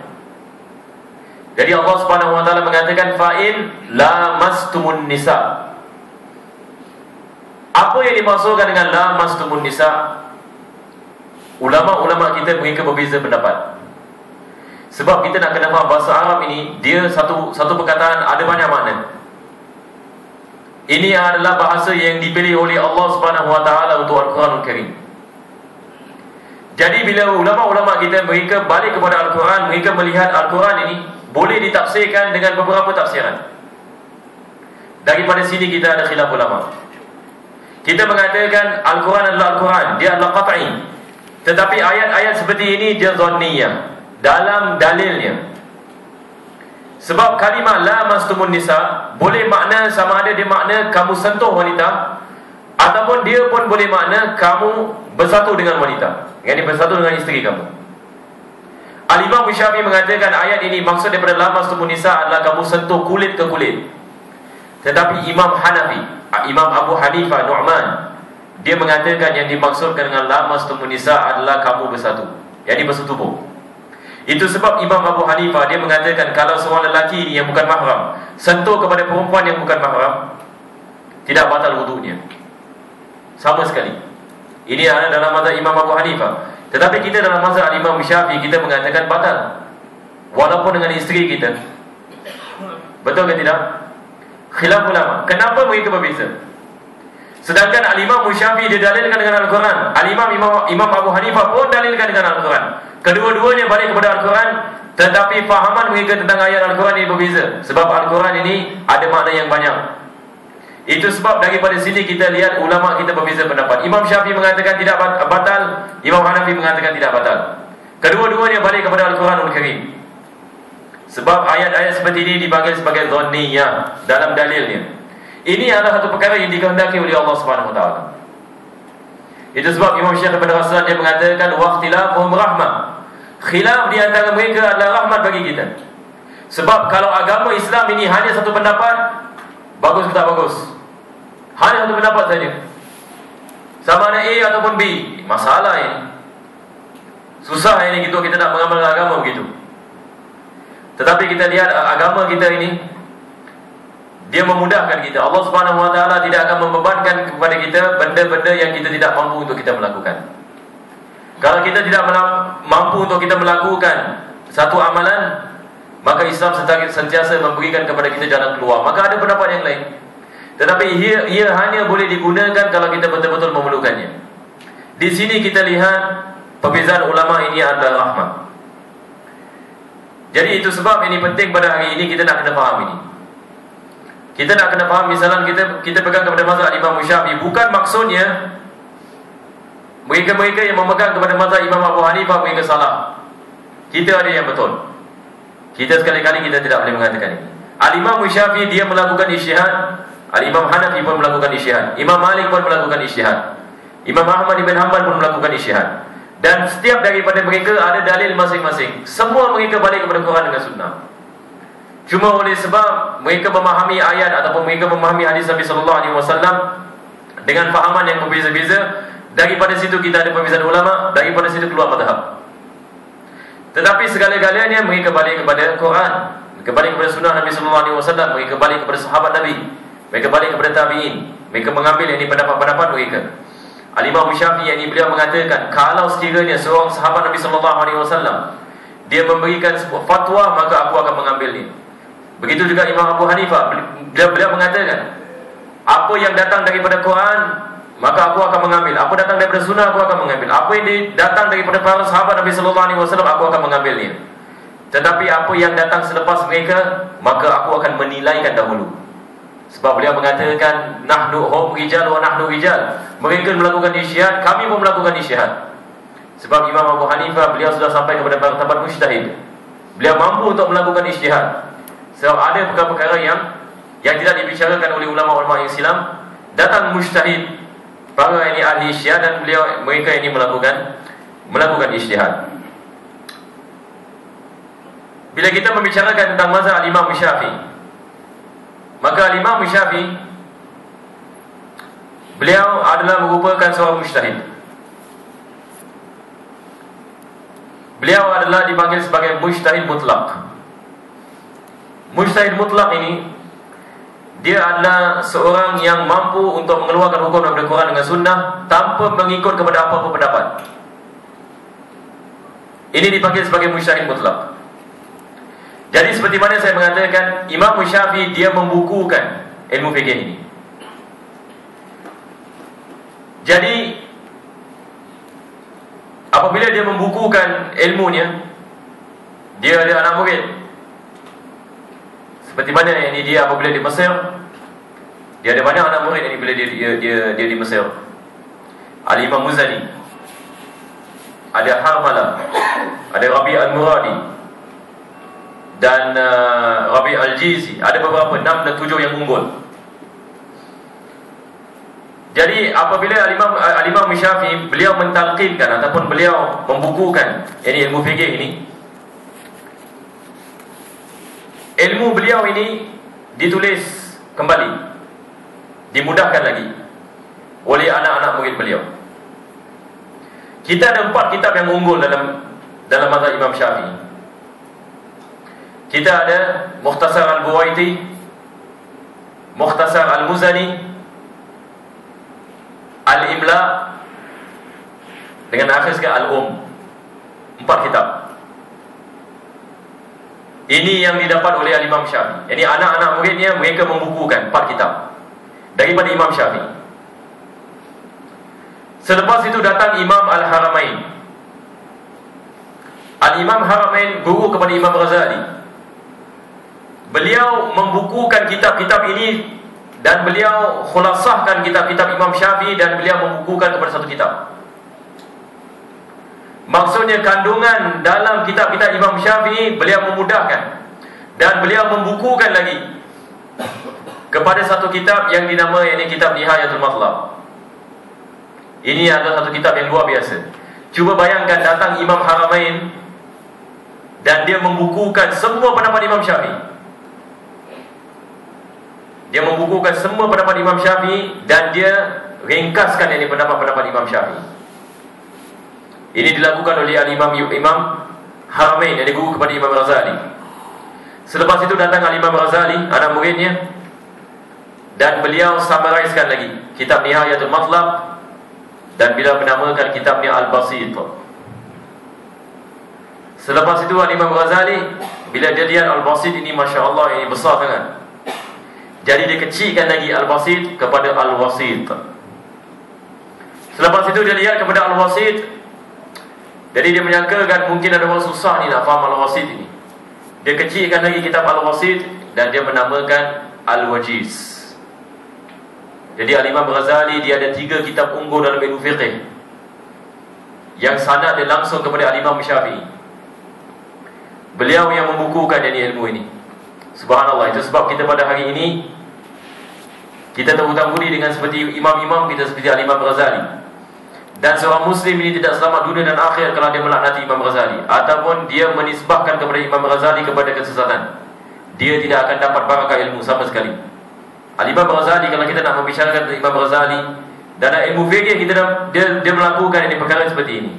Jadi Allah Subhanahu Wa Taala mengatakan fa'in lamastumun nisa. Apa yang dimaksudkan dengan lamastumun nisa? Ulama-ulama kita mereka berbeza pendapat. Sebab kita nak kena faham bahasa Arab ini, dia satu perkataan ada banyak makna. Ini adalah bahasa yang dipilih oleh Allah Subhanahu Wa Taala untuk Al-Quranul Karim. Jadi bila ulama-ulama kita mereka balik kepada Al-Quran, mereka melihat Al-Quran ini boleh ditafsirkan dengan beberapa tafsiran. Daripada sini kita ada khilaf ulama. Kita mengatakan Al-Quran adalah Al-Quran, dia adalah qat'i. Tetapi ayat-ayat seperti ini dia dhanniyah dalam dalilnya. Sebab kalimah la mastumun nisa boleh makna sama ada dia makna kamu sentuh wanita, ataupun dia pun boleh makna kamu bersatu dengan wanita, yakni bersatu dengan isteri kamu. Al-Imam Syafi'i mengatakan ayat ini maksud daripada la mastumun nisa adalah kamu sentuh kulit ke kulit. Tetapi Imam Hanafi, Imam Abu Hanifah Nu'man, dia mengatakan yang dimaksudkan dengan la mastumun nisa adalah kamu bersatu, yakni bersetubuh. Itu sebab Imam Abu Hanifah dia mengatakan kalau seorang lelaki yang bukan mahram sentuh kepada perempuan yang bukan mahram, tidak batal wudunya sama sekali. Ini ada dalam mazhab Imam Abu Hanifah. Tetapi kita dalam mazhab Imam Syafi'i kita mengatakan batal walaupun dengan isteri kita. Betul ke tidak? Khilaf ulama. Kenapa mereka berbeza? Sedangkan Al-Imam Syafi'i dia dalilkan dengan Al-Quran, Imam Abu Hanifah pun dalilkan dengan Al-Quran. Kedua-duanya balik kepada Al-Quran, tetapi fahaman mereka tentang ayat Al-Quran ini berbeza. Sebab Al-Quran ini ada makna yang banyak. Itu sebab daripada sini kita lihat ulama kita berbeza pendapat. Imam Syafi'i mengatakan tidak batal, Imam Hanafi mengatakan tidak batal. Kedua-duanya balik kepada Al-Quranul Karim. Sebab ayat-ayat seperti ini dipanggil sebagai dhanniyah dalam dalilnya. Ini adalah satu perkara yang dikehendaki oleh Allah Subhanahu Wa Taala. Itu sebab Imam Syekh daripada Rasulullah dia mengatakan waqtilafuhum rahmah. Khilaf di antara mereka adalah rahmat bagi kita. Sebab kalau agama Islam ini hanya satu pendapat, bagus ke tak bagus? Hanya satu pendapat saja. Sama ada A ataupun B, masalah ini. Susah ini gitu kita nak mengamalkan agama begitu. Tetapi kita lihat agama kita ini dia memudahkan kita. Allah Subhanahu Wa Taala tidak akan membebankan kepada kita benda-benda yang kita tidak mampu untuk kita melakukan. Kalau kita tidak mampu untuk kita melakukan satu amalan, maka Islam sentiasa memberikan kepada kita jalan keluar. Maka ada pendapat yang lain. Tetapi ia hanya boleh digunakan kalau kita betul-betul memerlukannya. Di sini kita lihat perbezaan ulama ini adalah rahmat. Jadi itu sebab ini penting pada hari ini kita nak kena faham ini. Kita nak kena faham, misalnya kita pegang kepada mazhab Imam Syafi'i, bukan maksudnya mereka-mereka yang memegang kepada mazhab Imam Abu Hanifah mereka salah. Kita ada yang betul. Kita sekali-kali kita tidak boleh mengatakan ini. Al-Imam Syafi'i dia melakukan ijtihad, Al-Imam Hanafi pun melakukan ijtihad, Imam Malik pun melakukan ijtihad, Imam Ahmad ibn Hanbal pun melakukan ijtihad. Dan setiap daripada mereka ada dalil masing-masing. Semua mereka balik kepada Quran dan Sunnah. Cuma oleh sebab mereka memahami ayat ataupun mereka memahami hadis Nabi SAW dengan fahaman yang berbeza-beza, daripada situ kita ada perbezaan ulama, daripada situ keluar mazhab. Tetapi segala-galanya mereka balik kepada Quran, mereka balik kepada sunnah Nabi SAW, mereka balik kepada sahabat Nabi, mereka balik kepada tabi'in, mereka mengambil ini pendapat-pendapat mereka. Al-Imam Syafi'i yang beliau mengatakan kalau sekiranya seorang sahabat Nabi SAW dia memberikan sebuah fatwa, maka aku akan mengambilnya. Begitu juga Imam Abu Hanifah, beliau mengatakan apa yang datang daripada Quran, maka aku akan mengambil. Apa datang daripada sunnah, aku akan mengambil. Apa yang datang daripada para sahabat Nabi SAW, aku akan mengambilnya. Tetapi apa yang datang selepas mereka, maka aku akan menilaikan dahulu. Sebab beliau mengatakan nahnu hum rijal wa nahnu rijal. Mereka melakukan ijtihad, kami pun melakukan ijtihad. Sebab Imam Abu Hanifah beliau sudah sampai kepada martabat mujtahid. Beliau mampu untuk melakukan ijtihad. Sebab ada perkara-perkara yang tidak dibicarakan oleh ulama-ulama yang silam, datang mujtahid, para ini ahli ijtihad, dan mereka ini melakukan ijtihad. Bila kita membicarakan tentang mazhab Imam Syafi'i, maka Imam Syafi'i beliau adalah merupakan seorang mujtahid. Beliau adalah dipanggil sebagai mujtahid mutlak. Mujtahid mutlak ini dia adalah seorang yang mampu untuk mengeluarkan hukum daripada Quran dengan sunnah tanpa mengikut kepada apa-apa pendapat. Ini dipanggil sebagai mujtahid mutlak. Jadi seperti mana saya mengatakan, Imam Syafi'i dia membukukan ilmu fikih ini. Jadi apabila dia membukukan ilmunya, dia ada anak murid. Seperti mana ini dia apabila di Mesir, dia ada banyak anak murid ini bila dia di Mesir. Al-Imam Muzani, ada Harmala, ada Rabi' Al-Muradi, dan Rabi' Al-Jizi. Ada beberapa, 6 dan 7 yang unggul. Jadi apabila Al-Imam Syafi'i, beliau mentalqinkan ataupun beliau membukukan ilmu fikih ini, ilmu beliau ini ditulis kembali, dimudahkan lagi oleh anak-anak murid beliau. Kita ada 4 kitab yang unggul dalam mazhab Imam Syafi'i. Kita ada Mukhtasar Al-Buwaiti, Mukhtasar Al-Muzani, Al-Imla, dengan akhir sekali Al-Um. 4 kitab. Ini yang didapat oleh Imam Syafi'i. Ini anak-anak muridnya, mereka membukukan 4 kitab daripada Imam Syafi'i. Selepas itu datang Imam Al-Haramain. Al-Imam Haramain guru kepada Imam Ghazali. Beliau membukukan kitab-kitab ini dan beliau khulasahkan kitab-kitab Imam Syafi'i dan beliau membukukan kepada satu kitab. Maksudnya kandungan dalam kitab-kitab Imam Syafi'i beliau memudahkan dan beliau membukukan lagi kepada satu kitab yang dinamai, ini kitab Nihayatul Matlab. Ini adalah satu kitab yang luar biasa. Cuba bayangkan datang Imam Haramain dan dia membukukan semua pendapat Imam Syafi'i. Dia membukukan semua pendapat Imam Syafi'i dan dia ringkaskan ini pendapat-pendapat Imam Syafi'i. Ini dilakukan oleh Imam Haramain yang guru kepada Imam Ghazali. Selepas itu datang Imam Ghazali, anak muridnya, dan beliau summarizekan lagi kitab Nihayatul Matlab dan beliau menamakan kitabnya Al-Basit. Selepas itu Imam Ghazali, bila dia lihat Al-Basit ini, Masya Allah, ini besar sangat, jadi dia kecilkan lagi Al-Basit kepada Al-Wasit. Selepas itu dia lihat kepada Al-Wasit, jadi dia menyangkakan mungkin ada orang susah ni nak faham Al-Wasit ini. Dia kecilkan lagi kitab Al-Wasit dan dia menamakan Al-Wajiz. Jadi Al-Imam Ghazali dia ada 3 kitab unggul dalam ilmu fiqh yang sanad dia langsung kepada Al-Imam Syafi'i. Beliau yang membukukan ilmu ini. Subhanallah. Itu sebab kita pada hari ini kita terhutang budi dengan seperti imam-imam kita seperti Al-Imam Ghazali. Dan seorang Muslim ini tidak selamat dunia dan akhir kalau dia melaknati Imam Ghazali ataupun dia menisbahkan kepada Imam Ghazali kepada kesesatan. Dia tidak akan dapat barakah ilmu sama sekali. Al-Imam Ghazali, kalau kita nak membicarakan tentang Imam Ghazali dan ilmu fikih, dia melakukan ini perkara seperti ini.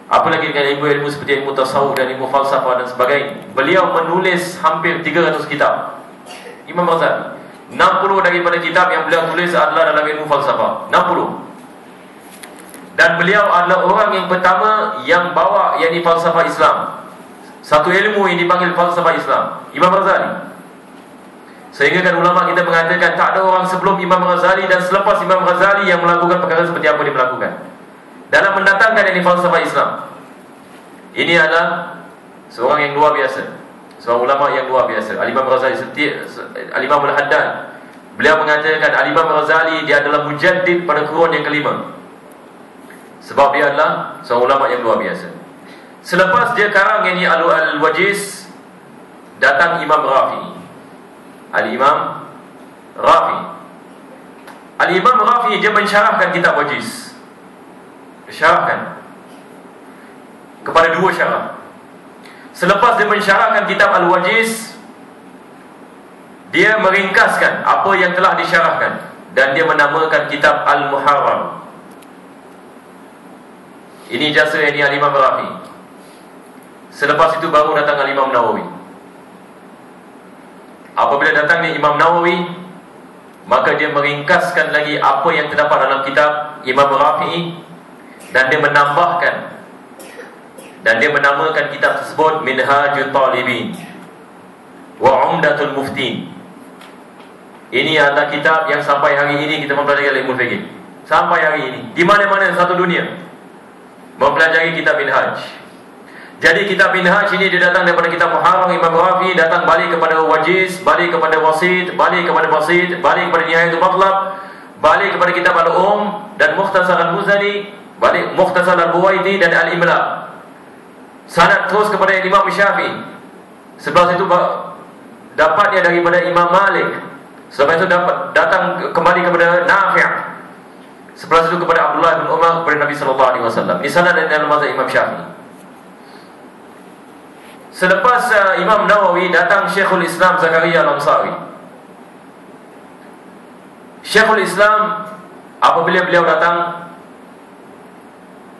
Apalagi dengan ilmu-ilmu seperti ilmu tasawuf dan ilmu falsafah dan sebagainya. Beliau menulis hampir 300 kitab. Imam Ghazali, 60 daripada kitab yang beliau tulis adalah dalam ilmu falsafah. 60. Dan beliau adalah orang yang pertama yang bawa yakni falsafah Islam. Satu ilmu yang dipanggil falsafah Islam, Imam Ghazali. Sehingga kan ulama kita mengatakan tak ada orang sebelum Imam Ghazali dan selepas Imam Ghazali yang melakukan perkara seperti apa dia melakukan dalam mendatangkan ini falsafah Islam. Ini adalah seorang yang luar biasa, seorang ulama yang luar biasa. Al-Imam Ghazali, Al-Imam Al-Haddad, beliau mengatakan Al-Imam Ghazali dia adalah mujaddid pada kurun yang kelima, sebab dia adalah seorang ulama yang luar biasa. Selepas dia karang ini Al-Wajiz, datang Imam Rafi. Al-Imam Rafi. Al-Imam Rafi dia mensyarahkan kitab Wajiz. Syarahkan kepada 2 syarah. Selepas dia mensyarahkan kitab Al-Wajiz, dia meringkaskan apa yang telah disyarahkan dan dia menamakan kitab Al-Muharram. Ini jasa yang Al-Imam Rafi. Selepas itu baru datang Al-Imam Nawawi. Apabila datangnya Imam Nawawi, maka dia meringkaskan lagi apa yang terdapat dalam kitab Imam Rafi'i dan dia menambahkan dan dia menamakan kitab tersebut Minhajul Talibin wa Umdatul Muftin. Ini adalah kitab yang sampai hari ini kita mempelajari ilmu fikih. sampai hari ini di mana-mana satu dunia mempelajari kitab Minhaj. Jadi kitab Minhaj ini dia datang daripada kitab Muharrar Imam Rafi, datang balik kepada Wajiz, balik kepada Wasit, balik kepada Basit, balik kepada Nihayatul Matlab, balik kepada kitab Al-Um dan Mukhtasar Al-Muzani, balik Mukhtasar Al-Buwaiti dan Al-Imla. Sanad terus kepada Imam Syafi'i. Sebelah itu dapatnya daripada Imam Malik. Setelah itu datang kembali kepada Nafi'. Sebelah itu kepada Abdullah bin Umar, kepada Nabi sallallahu alaihi wasallam. Ini sanad dari mazhab Imam Syafi'i. Selepas Imam Nawawi datang Syekhul Islam Zakaria Al-Ansari. Syekhul Islam apabila beliau datang,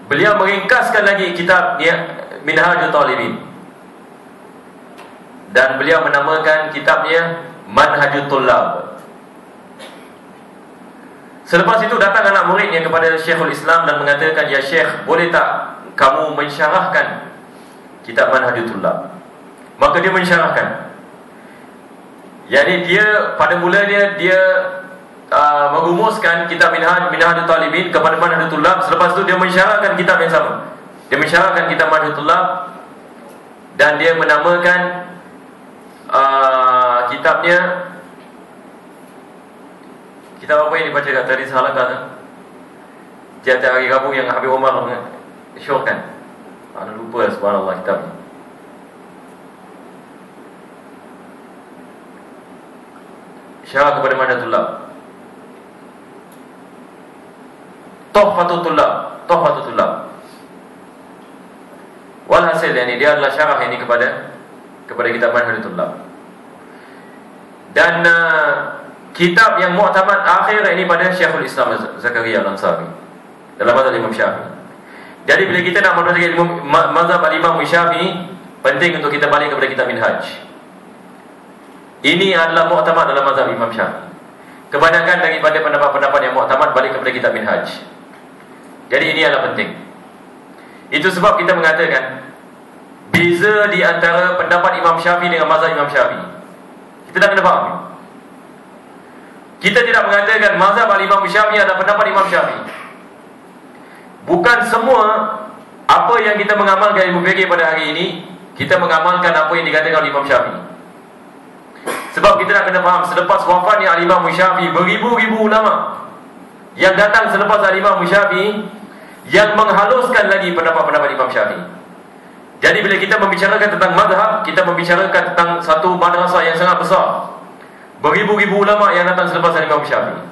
beliau meringkaskan lagi kitab Minhajul Talibin. Dan beliau menamakan kitabnya Manhajul Tullab. Selepas itu datang anak muridnya kepada Syekhul Islam dan mengatakan, "Ya Syekh, boleh tak kamu mensyarahkan kitab Manhajul Tullab?" Maka dia mensyarahkan. Jadi dia pada mulanya dia merumuskan kitab Minhajul Talibin kepada Manhajul Tullab. Selepas itu dia mensyarahkan kitab yang sama. Dia mensyarahkan kitab Manhajul Tullab dan dia menamakan kitabnya, kitab apa yang dibaca tadi Halaqah tiap-tiap hari Rabu yang Habib Umar syorkan. Ana lupa subhanallah kitabnya. Syarah kepada Manhajul Tullab. Tuhfatul Tullab. Walhasil dia adalah syarah ini kepada kitab Manhajul Tullab. Dan kitab yang mu'tamad akhir ini pada Syekhul Islam Zakaria Al-Ansari dalam mazhab Imam Syafi'i. Jadi bila kita nak mempelajari mazhab Imam Syafi'i, penting untuk kita balik kepada kitab Minhaj. Ini adalah mu'tamad dalam mazhab Imam Syafi'i. Kebanyakan daripada pendapat-pendapat yang mu'tamad balik kepada kitab Minhaj. Jadi ini adalah penting. Itu sebab kita mengatakan beza di antara pendapat Imam Syafi'i dengan mazhab Imam Syafi'i. Kita dah kena faham. Kita tidak mengatakan mazhab Imam Syafi'i adalah pendapat Imam Syafi'i. Bukan semua apa yang kita mengamalkan ilmu fikih pada hari ini kita mengamalkan apa yang dikatakan oleh Imam Syafi'i. Sebab kita nak kena faham, selepas wafatnya Imam Syafi'i, beribu-ribu ulama yang datang selepas Imam Syafi'i yang menghaluskan lagi pendapat-pendapat Imam Syafi'i. Jadi bila kita membicarakan tentang mazhab, kita membicarakan tentang satu madrasah yang sangat besar. Beribu-ribu ulama yang datang selepas Imam Syafi'i.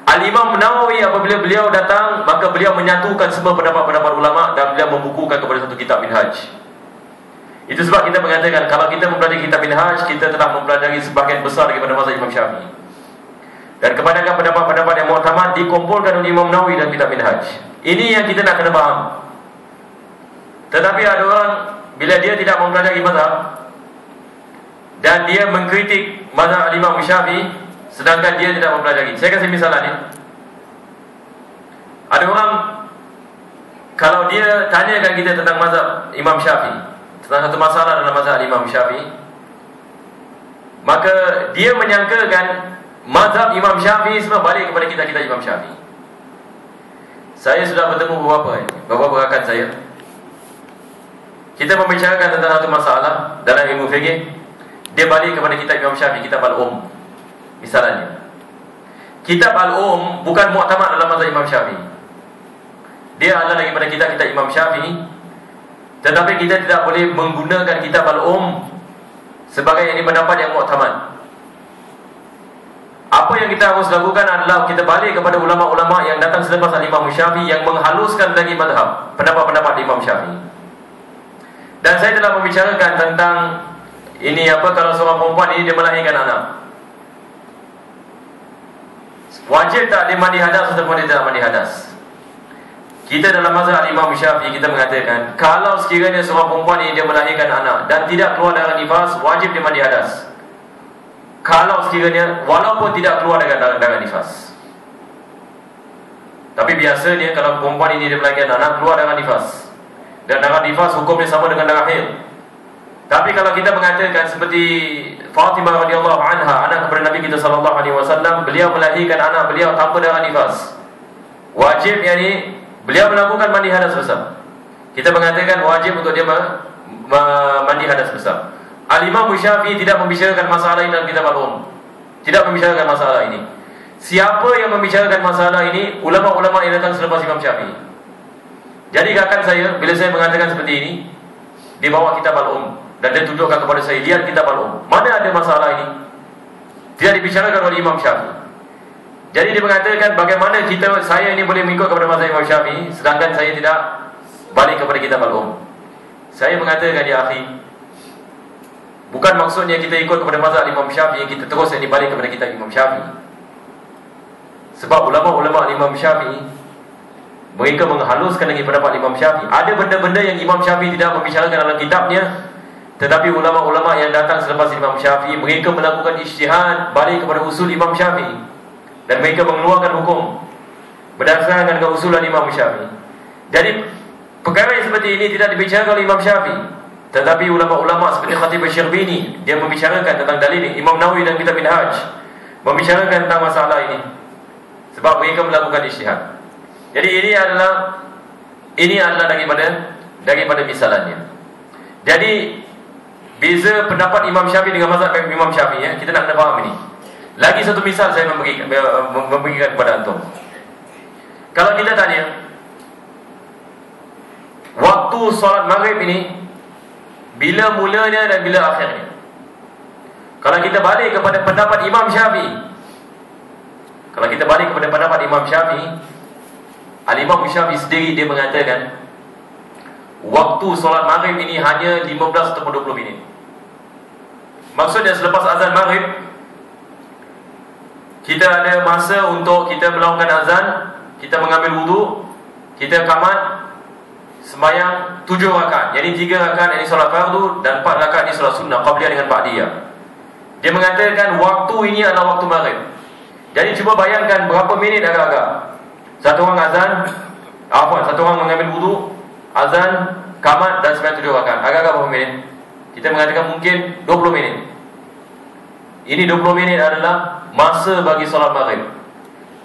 Al-Imam Nawawi apabila beliau datang, maka beliau menyatukan semua pendapat-pendapat ulama dan beliau membukukan kepada satu kitab Minhaj. Itu sebab kita mengatakan kalau kita mempelajari kitab Minhaj, kita telah mempelajari sebahagian besar daripada mazhab Imam Syafi'i. Dan kebanyakan pendapat-pendapat yang mu'tamad dikumpulkan oleh Imam Nawawi dalam kitab Minhaj. Ini yang kita nak kena faham. Tetapi ada orang bila dia tidak mempelajari mazhab dan dia mengkritik mazhab Imam Syafi'i sedangkan dia tidak mempelajari. Saya kasih misalan ni. Ada orang kalau dia tanyakan kita tentang mazhab Imam Syafi'i, tentang satu masalah dalam mazhab Imam Syafi'i, maka dia menyangkakan mazhab Imam Syafi'i semua balik kepada kita Imam Syafi'i. Saya sudah bertemu beberapa rakan saya. Kita membicarakan tentang satu masalah dalam ilmu fikih, dia balik kepada kitab Imam Syafi'i, kitab Al-Um. Misalnya, kitab Al-Um bukan mu'tamad dalam mazhab Imam Syafi'i. Dia adalah daripada kitab Imam Syafi'i, tetapi kita tidak boleh menggunakan kitab Al-Um sebagai ini pendapat yang mu'tamad. Apa yang kita harus lakukan adalah kita balik kepada ulama-ulama yang datang selepas Imam Syafi'i yang menghaluskan lagi mazhab, pendapat-pendapat Imam Syafi'i. Dan saya telah membicarakan tentang ini kalau seorang perempuan ini dia melahirkan anak, wajib tak dia mandi hadas ataupun dia tak mandi hadas? Kita dalam mazhab Imam Syafi'i kita mengatakan kalau sekiranya seorang perempuan ini dia melahirkan anak dan tidak keluar darah nifas, wajib dia mandi hadas. Kalau sekiranya walaupun tidak keluar darah nifas. Tapi biasanya kalau perempuan ini dia melahirkan anak keluar darah nifas, dan darah nifas hukumnya sama dengan darah haid. Tapi kalau kita mengatakan seperti Fatimah radhiyallahu anha, anak kepada Nabi kita sallallahu alaihi wasallam, beliau melahirkan anak beliau tanpa darah nifas. wajib yakni beliau melakukan mandi hadas besar. Kita mengatakan wajib untuk dia mandi hadas besar. Al-Imam Syafi'i tidak membicarakan masalah ini dalam kitab Al-Um. Tidak membicarakan masalah ini. Siapa yang membicarakan masalah ini? Ulama-ulama yang datang selepas Imam Syafi'i. Jadi kakak saya, bila saya mengatakan seperti ini, dia bawa kitab Al-Um dan dia tunjukkan kepada saya, lihat kitab Al-Um, mana ada masalah ini? Tidak dibicarakan oleh Imam Syafi'i. Jadi dia mengatakan bagaimana saya ini boleh mengikut kepada mazhab Imam Syafi'i sedangkan saya tidak balik kepada kitab Al-Um. Saya mengatakan, ya akhi, bukan maksudnya kita ikut kepada mazhab Imam Syafi'i kita terus yang dibalik kepada kitab Imam Syafi'i. Sebab ulama-ulama Imam Syafi'i mereka menghaluskan lagi pendapat Imam Syafi'i. Ada benda-benda yang Imam Syafi'i tidak membicarakan dalam kitabnya, tetapi ulama-ulama yang datang selepas Imam Syafi'i mereka melakukan ijtihad balik kepada usul Imam Syafi'i dan mereka mengeluarkan hukum berdasarkan dengan usulan Imam Syafi'i. Jadi perkara yang seperti ini tidak dibicarakan oleh Imam Syafi'i, tetapi ulama-ulama seperti Khatib Asy-Syarbini dia membicarakan tentang dalil ini. Imam Nawawi dan kitab Minhaj membicarakan tentang masalah ini sebab mereka melakukan ijtihad. Jadi ini adalah daripada misalannya. Jadi beza pendapat Imam Syafi'i dengan mazhab Imam Syafi'i ya. Kita nak kena faham ini. Lagi satu misal saya memberikan kepada antum. Kalau kita tanya waktu solat maghrib ini bila mulanya dan bila akhirnya. Kalau kita balik kepada pendapat Imam Syafi'i, Al-Imam Syafi'i sendiri dia mengatakan waktu solat maghrib ini hanya 15 atau 20 minit. Maksudnya selepas azan maghrib kita ada masa untuk kita melakukan azan, kita mengambil wudu, kita qamat sembahyang 7 rakaat. Jadi 3 rakaat ini solat fardu dan 4 rakaat ini solat sunnah qabliyah dengan ba'diyah. Dia mengatakan waktu ini adalah waktu maghrib. Jadi cuba bayangkan berapa minit agak-agak. Satu orang mengambil wudu, azan, qamat dan sembahyang 7 rakaat. Agak-agak berapa minit? Kita mengatakan mungkin 20 minit. Ini 20 minit adalah masa bagi solat maghrib.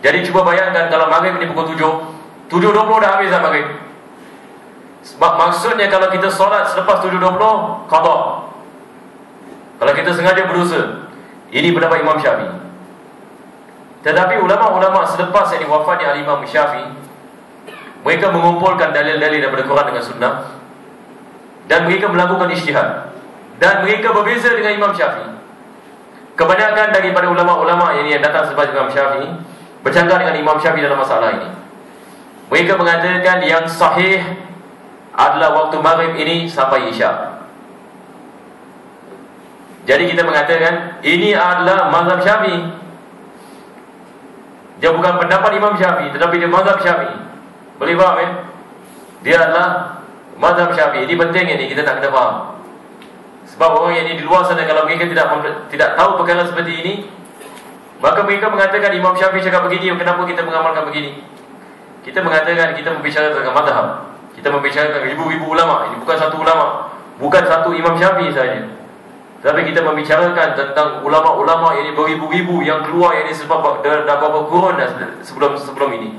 Jadi cuba bayangkan kalau maghrib ini pukul 7:20 dah habis dah maghrib. Sebab maksudnya kalau kita solat selepas 7:20 qada. Kalau kita sengaja berdosa. Ini pendapat Imam Syafi'i. Tetapi ulama-ulama selepas yang wafatnya Al-Imam Syafi'i, mereka mengumpulkan dalil-dalil daripada Quran dengan Sunnah dan mereka melakukan ijtihad dan mereka berbeza dengan Imam Syafi'i. Kebanyakan daripada ulama-ulama yang datang selepas Imam Syafi'i bercanggah dengan Imam Syafi'i dalam masalah ini. Mereka mengatakan yang sahih adalah waktu maghrib ini sampai isyak. Jadi kita mengatakan ini adalah mazhab Syafi'i. Dia bukan pendapat Imam Syafi'i, tetapi dia mazhab Syafi'i. Boleh faham ya? Dia adalah mazhab Syafi'i. Ini penting ini, kita nak kena faham. Sebab orang yang di luar sana kalau mereka tidak tahu perkara seperti ini, maka mereka mengatakan Imam Syafi'i cakap begini, kenapa kita mengamalkan begini? Kita mengatakan kita membicarakan tentang mazhab. Kita membicarakan ribu-ribu ulama. Ini bukan satu ulama, bukan satu Imam Syafi'i saja. Tapi kita membicarakan tentang ulama-ulama yang beribu-ribu yang keluar yang sebab dah beberapa kurun sebelum ini.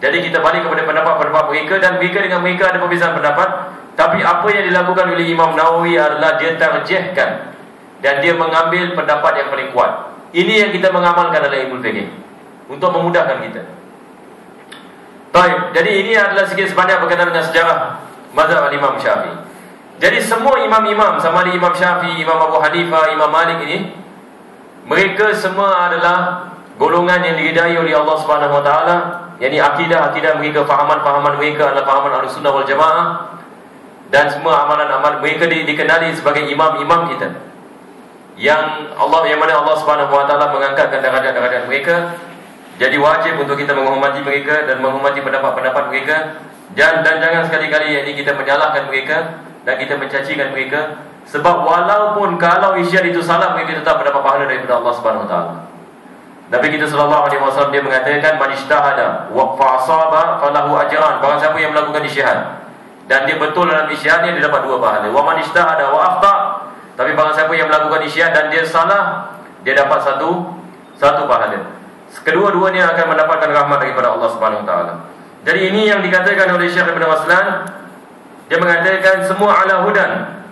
Jadi kita balik kepada pendapat-pendapat mereka dan mereka dengan mereka ada perbezaan pendapat. Tapi apa yang dilakukan oleh Imam Nawawi adalah dia tarjihkan dan dia mengambil pendapat yang paling kuat. Ini yang kita mengamalkan dalam ilmu fiqh untuk memudahkan kita. Baik, jadi ini adalah sikit sebanyak berkaitan dengan sejarah mazhab Imam Syafi'i. Jadi semua imam-imam sama ada Imam Syafi'i, Imam Abu Hanifah, Imam Malik ini, mereka semua adalah golongan yang diridai oleh Allah Subhanahu Wa Taala. Yani akidah mereka, fahaman mereka adalah fahaman Ahlussunnah wal Jamaah. Dan semua amalan-amalan mereka dikenali sebagai imam-imam kita. Yang mana Allah Subhanahu Wa Taala mengangkatkan darajat-darajat mereka. Jadi wajib untuk kita menghormati mereka dan menghormati pendapat-pendapat mereka. Dan jangan sekali-kali ini kita menyalahkan mereka dan kita mencacikan mereka. Sebab walaupun kalau ijtihad itu salah, mereka tetap mendapat pahala daripada Allah Subhanahu Wa Taala. Nabi kita sallallahu alaihi wasallam dia mengatakan man ijtahada wa fa'asaba falahu ajran. Barang siapa yang melakukan ijtihad dan dia betul dalam ijtihadnya, dia dapat 2 pahala. Wa man ijtahada wa akhta, tapi barang siapa yang melakukan ijtihad dan dia salah, dia dapat satu pahala. kedua-duanya akan mendapatkan rahmat daripada Allah Subhanahu Wa Taala. Jadi ini yang dikatakan oleh Syekh Ibn Raslan. Dia mengatakan semua ala hudan.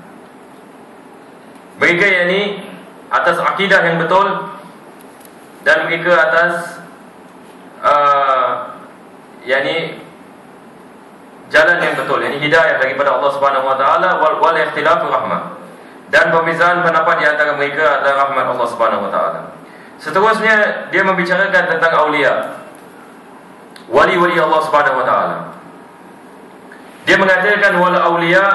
Mereka yang ini atas akidah yang betul, dan mereka atas yakni jalan yang betul, yakni hidayah daripada Allah Subhanahu Wa Taala, wal ikhtilafu rahmah, dan perbezaan pendapat di antara mereka adalah rahmat Allah Subhanahu Wa Taala. Seterusnya dia membicarakan tentang aulia, wali-wali Allah Subhanahu Wa Taala. Dia mengatakan wal aulia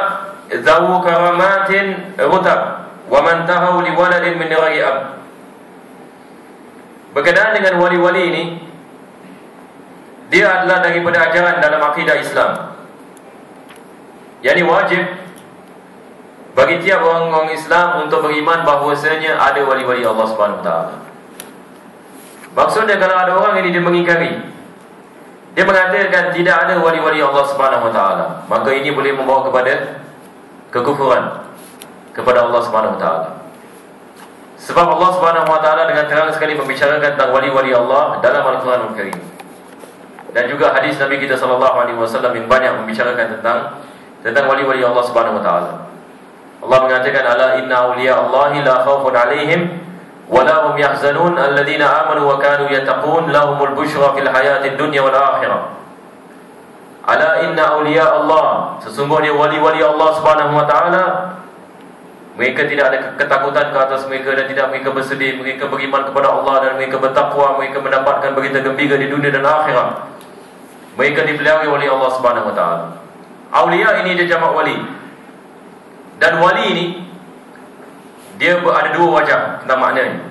zawu karamatin rutab wa man tahaw li waladin min ghairi ab. Berkenaan dengan wali-wali ini, dia adalah daripada ajaran dalam akidah Islam. Yani wajib bagi tiap orang Islam untuk beriman bahawasanya ada wali-wali Allah Subhanahu Wa Taala. Maksudnya kalau ada orang ini dia mengingkari, dia mengatakan tidak ada wali-wali Allah Subhanahu Wa Taala, maka ini boleh membawa kepada kekufuran kepada Allah Subhanahu Wa Taala. Sebab Allah Subhanahu Wa Taala dengan terang sekali membicarakan tentang wali-wali Allah dalam Al-Quranul Karim, dan juga hadis Nabi kita sallallahu alaihi wasallam yang banyak membicarakan tentang wali-wali Allah Subhanahu Wa Taala. Allah mengatakan ala inna awliya Allahi la khaufun alaihim wa la hum yahzanun alladhina amanu wa kanu yattaqun lahumul bushra fil hayatid dunya wal akhirah. Ala inna awliya Allah, sesungguhnya wali-wali Allah Subhanahu Wa Taala, mereka tidak ada ketakutan ke atas mereka, dan tidak mereka bersedih. Mereka beriman kepada Allah dan mereka bertakwa. Mereka mendapatkan berita gembira di dunia dan akhirat. Mereka dipelihara oleh Allah Subhanahu Wa Taala. Aulia ini dia jamak wali. Dan wali ini dia ada dua wajah tentang maknanya.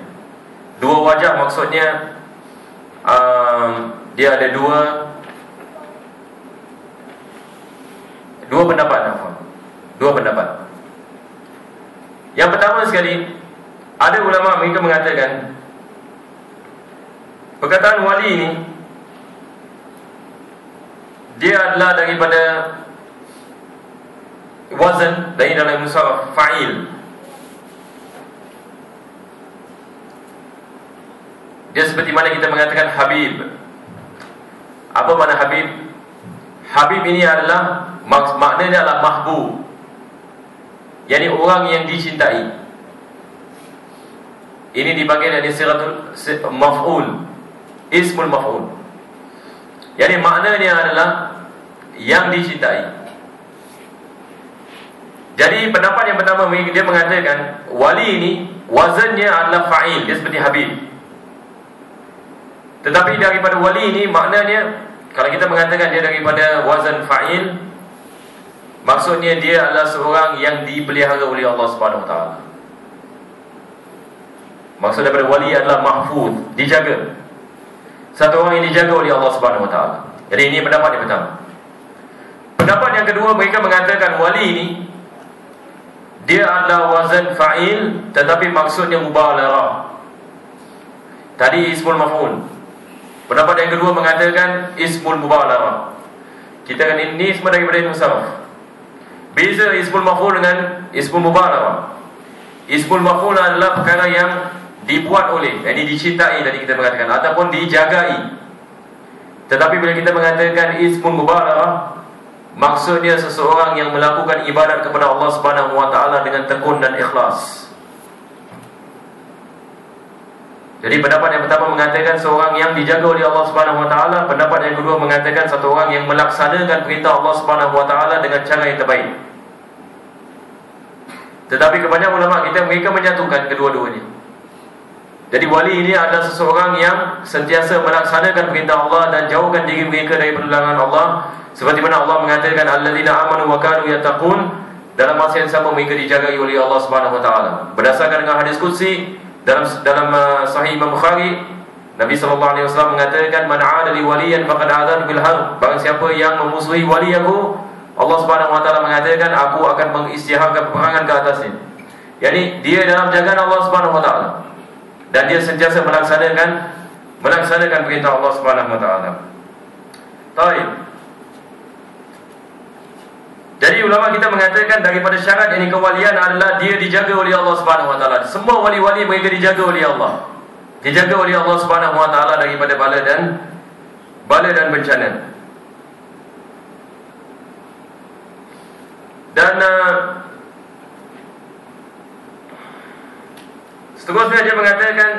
Dua wajah maksudnya dia ada dua pendapat. Dua pendapat. Yang pertama sekali, ada ulama mereka mengatakan perkataan wali ini dia adalah daripada wazan dari dalam musarraf fa'il. Dia seperti mana kita mengatakan Habib. Apa makna Habib? Habib ini adalah maknanya adalah mahbub, yakni orang yang dicintai. Ini dipanggil dari siratul maf'ul, ismul maf'ul, yakni maknanya adalah yang dicintai. Jadi pendapat yang pertama dia mengatakan wali ini wazannya adalah fa'il, dia seperti Habib. Tetapi daripada wali ini maknanya, kalau kita mengatakan dia daripada wazan fa'il, maksudnya dia adalah seorang yang dipelihara oleh Allah Subhanahu Wa Taala. Maksud daripada wali adalah mahfuz, dijaga. Satu orang yang dijaga oleh Allah Subhanahu Wa Taala. Jadi ini pendapat yang pertama. Pendapat yang kedua, mereka mengatakan wali ini dia adalah wazan fa'il, tetapi maksudnya mubalarah. Tadi ismul maf'ul. Pendapat yang kedua mengatakan ismul mubalarah. Kita kan ini semua daripada musarraf. Beza ismul maf'ul dengan ismul mubalarah. Ismul maf'ul adalah perkara yang dibuat oleh, ini dicintai tadi kita mengatakan, ataupun dijagai. Tetapi bila kita mengatakan ismul mubalarah, maksudnya seseorang yang melakukan ibadat kepada Allah Subhanahu Wa Taala dengan tekun dan ikhlas. Jadi pendapat yang pertama mengatakan seorang yang dijaga oleh Allah Subhanahu Wa Taala. Pendapat yang kedua mengatakan satu orang yang melaksanakan perintah Allah Subhanahu Wa Taala dengan cara yang terbaik. Tetapi kebanyakan ulama kita, mereka menyatukan kedua-duanya. Jadi wali ini adalah seseorang yang sentiasa melaksanakan perintah Allah dan jauhkan diri mereka dari perlarangan Allah. Seperti mana Allah mengatakan alladzina amanu wa kanu yattaqun, dalam masa yang sama mereka dijagai oleh Allah Subhanahu Wa Taala. Berdasarkan dengan hadis qudsi dalam Sahih Imam Bukhari, Nabi sallallahu alaihi wasallam mengatakan man 'ada li waliyan faqad adzan bil harb. Barang siapa yang memusuhi wali aku, Allah Subhanahu Wa Taala mengatakan aku akan mengisytiharkan peperangan ke atasnya. Yani dia dalam jagaan Allah Subhanahu Wa Taala, dan dia sentiasa melaksanakan perintah Allah Subhanahu Wa Taala. Baik. Jadi ulama kita mengatakan daripada syarat ini kewalian adalah dia dijaga oleh Allah Subhanahu Wa Taala. Semua wali-wali mereka dijaga oleh Allah. dijaga oleh Allah Subhanahu wa taala daripada bala dan bencana. Dan seterusnya dia mengatakan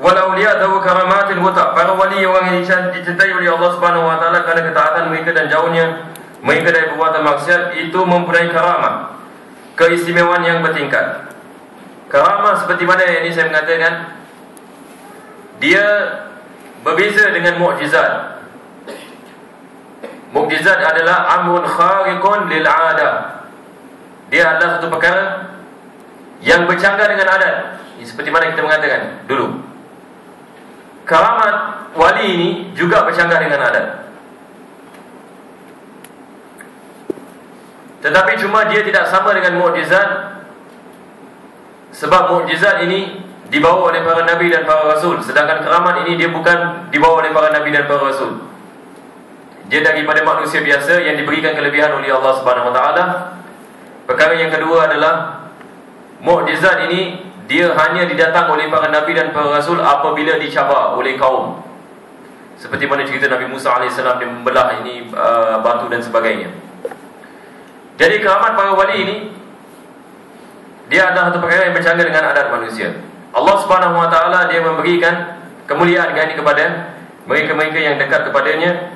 wal awliya dawu karamatil muta, para wali orang yang dicintai oleh Allah Subhanahu wa taala kerana ketaatan mereka dan jauhnya mereka dari perbuatan maksiat, itu mempunyai karamah, keistimewaan yang bertingkat. Karamah seperti mana yang ini saya mengatakan, dia berbeza dengan mukjizat. Mukjizat adalah amrun khariqun lil 'adah. Dia adalah satu perkara yang bercanggah dengan adat. Ini seperti mana kita mengatakan dulu. Karamat wali ini juga bercanggah dengan adat. Tetapi cuma dia tidak sama dengan mukjizat, sebab mukjizat ini dibawa oleh para nabi dan para rasul, sedangkan keramat ini dia bukan dibawa oleh para nabi dan para rasul. Dia daripada manusia biasa yang diberikan kelebihan oleh Allah Subhanahu wa taala. Perkara yang kedua adalah mukjizat ini dia hanya didatang oleh para nabi dan para rasul apabila dicabar oleh kaum. Seperti mana cerita Nabi Musa AS, dia membelah ini batu dan sebagainya. Jadi keramat para wali ini dia adalah satu perkara yang bercanggah dengan adat manusia. Allah Subhanahu wa taala dia memberikan kemuliaan ini kepada mereka-mereka yang dekat kepadanya,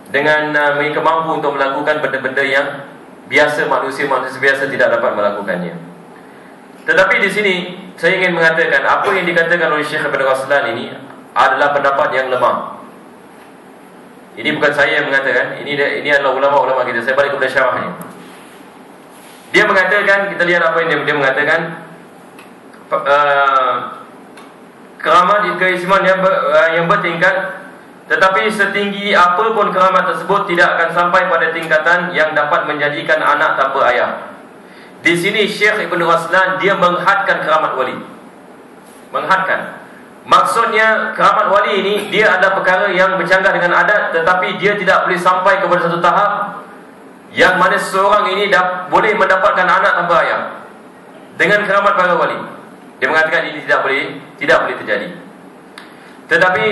dengan mereka mampu untuk melakukan benda-benda yang biasa manusia biasa tidak dapat melakukannya. Tetapi di sini saya ingin mengatakan apa yang dikatakan oleh Syekh Ibn Raslan ini adalah pendapat yang lemah. Ini bukan saya yang mengatakan, ini adalah ulama-ulama kita. Saya balik kepada syarahnya. Dia mengatakan, kita lihat apa yang dia mengatakan, keramat keistimewaan yang bertingkat, tetapi setinggi apapun keramat tersebut tidak akan sampai pada tingkatan yang dapat menjadikan anak tanpa ayah. Di sini Syekh Ibn Raslan dia menghadkan keramat wali. Menghadkan. Maksudnya keramat wali ini dia ada perkara yang bercanggah dengan adat, tetapi dia tidak boleh sampai kepada satu tahap yang mana seseorang ini boleh mendapatkan anak tanpa ayah dengan keramat para wali. Dia mengatakan ini tidak boleh terjadi. Tetapi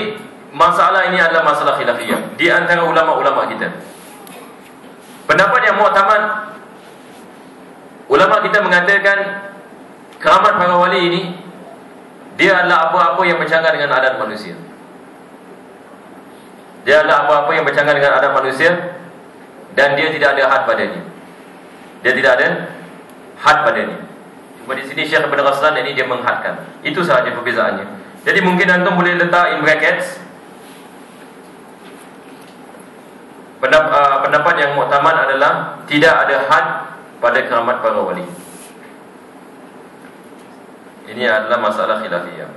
masalah ini adalah masalah khilafiyah di antara ulama-ulama kita. Pendapat yang mu'tamad, ulama kita mengatakan keramat para wali ini dia adalah apa-apa yang bercanggah dengan adat manusia. Dia adalah apa-apa yang bercanggah dengan adat manusia, dan dia tidak ada had padanya. Dia tidak ada had padanya. Cuma di sini Syekh Ibn Raslan ini dia menghadkan. Itu sahaja perbezaannya. Jadi mungkin antum boleh letak in brackets pendapat yang mu'tamad adalah tidak ada had pada keramat para wali. Ini adalah masalah khilafiyah.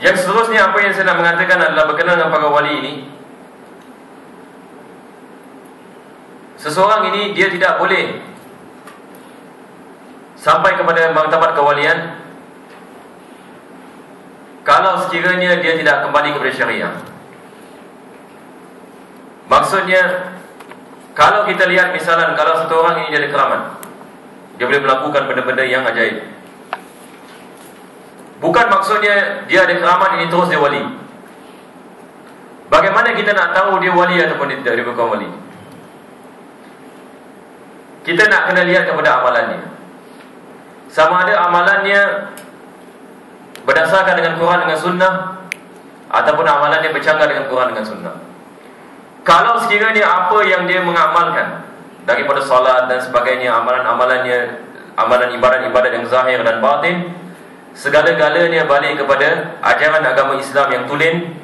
Yang seterusnya apa yang saya nak mengatakan adalah berkenaan dengan para wali ini. Seseorang ini dia tidak boleh sampai kepada martabat kewalian kalau sekiranya dia tidak kembali kepada syariah. Maksudnya, kalau kita lihat misalan, kalau satu orang ini jadi keramat, dia boleh melakukan benda-benda yang ajaib. Bukan maksudnya dia ada keramat ini terus dia wali. Bagaimana kita nak tahu dia wali ataupun dia bukan wali? Kita nak kena lihat kepada amalannya. Sama ada amalannya berdasarkan dengan Quran dengan sunnah, ataupun amalannya bercanggah dengan Quran dengan sunnah. Kalau sekiranya apa yang dia mengamalkan daripada salat dan sebagainya, amalan-amalannya, amalan ibadat-ibadat yang zahir dan batin, segala-galanya balik kepada ajaran agama Islam yang tulen,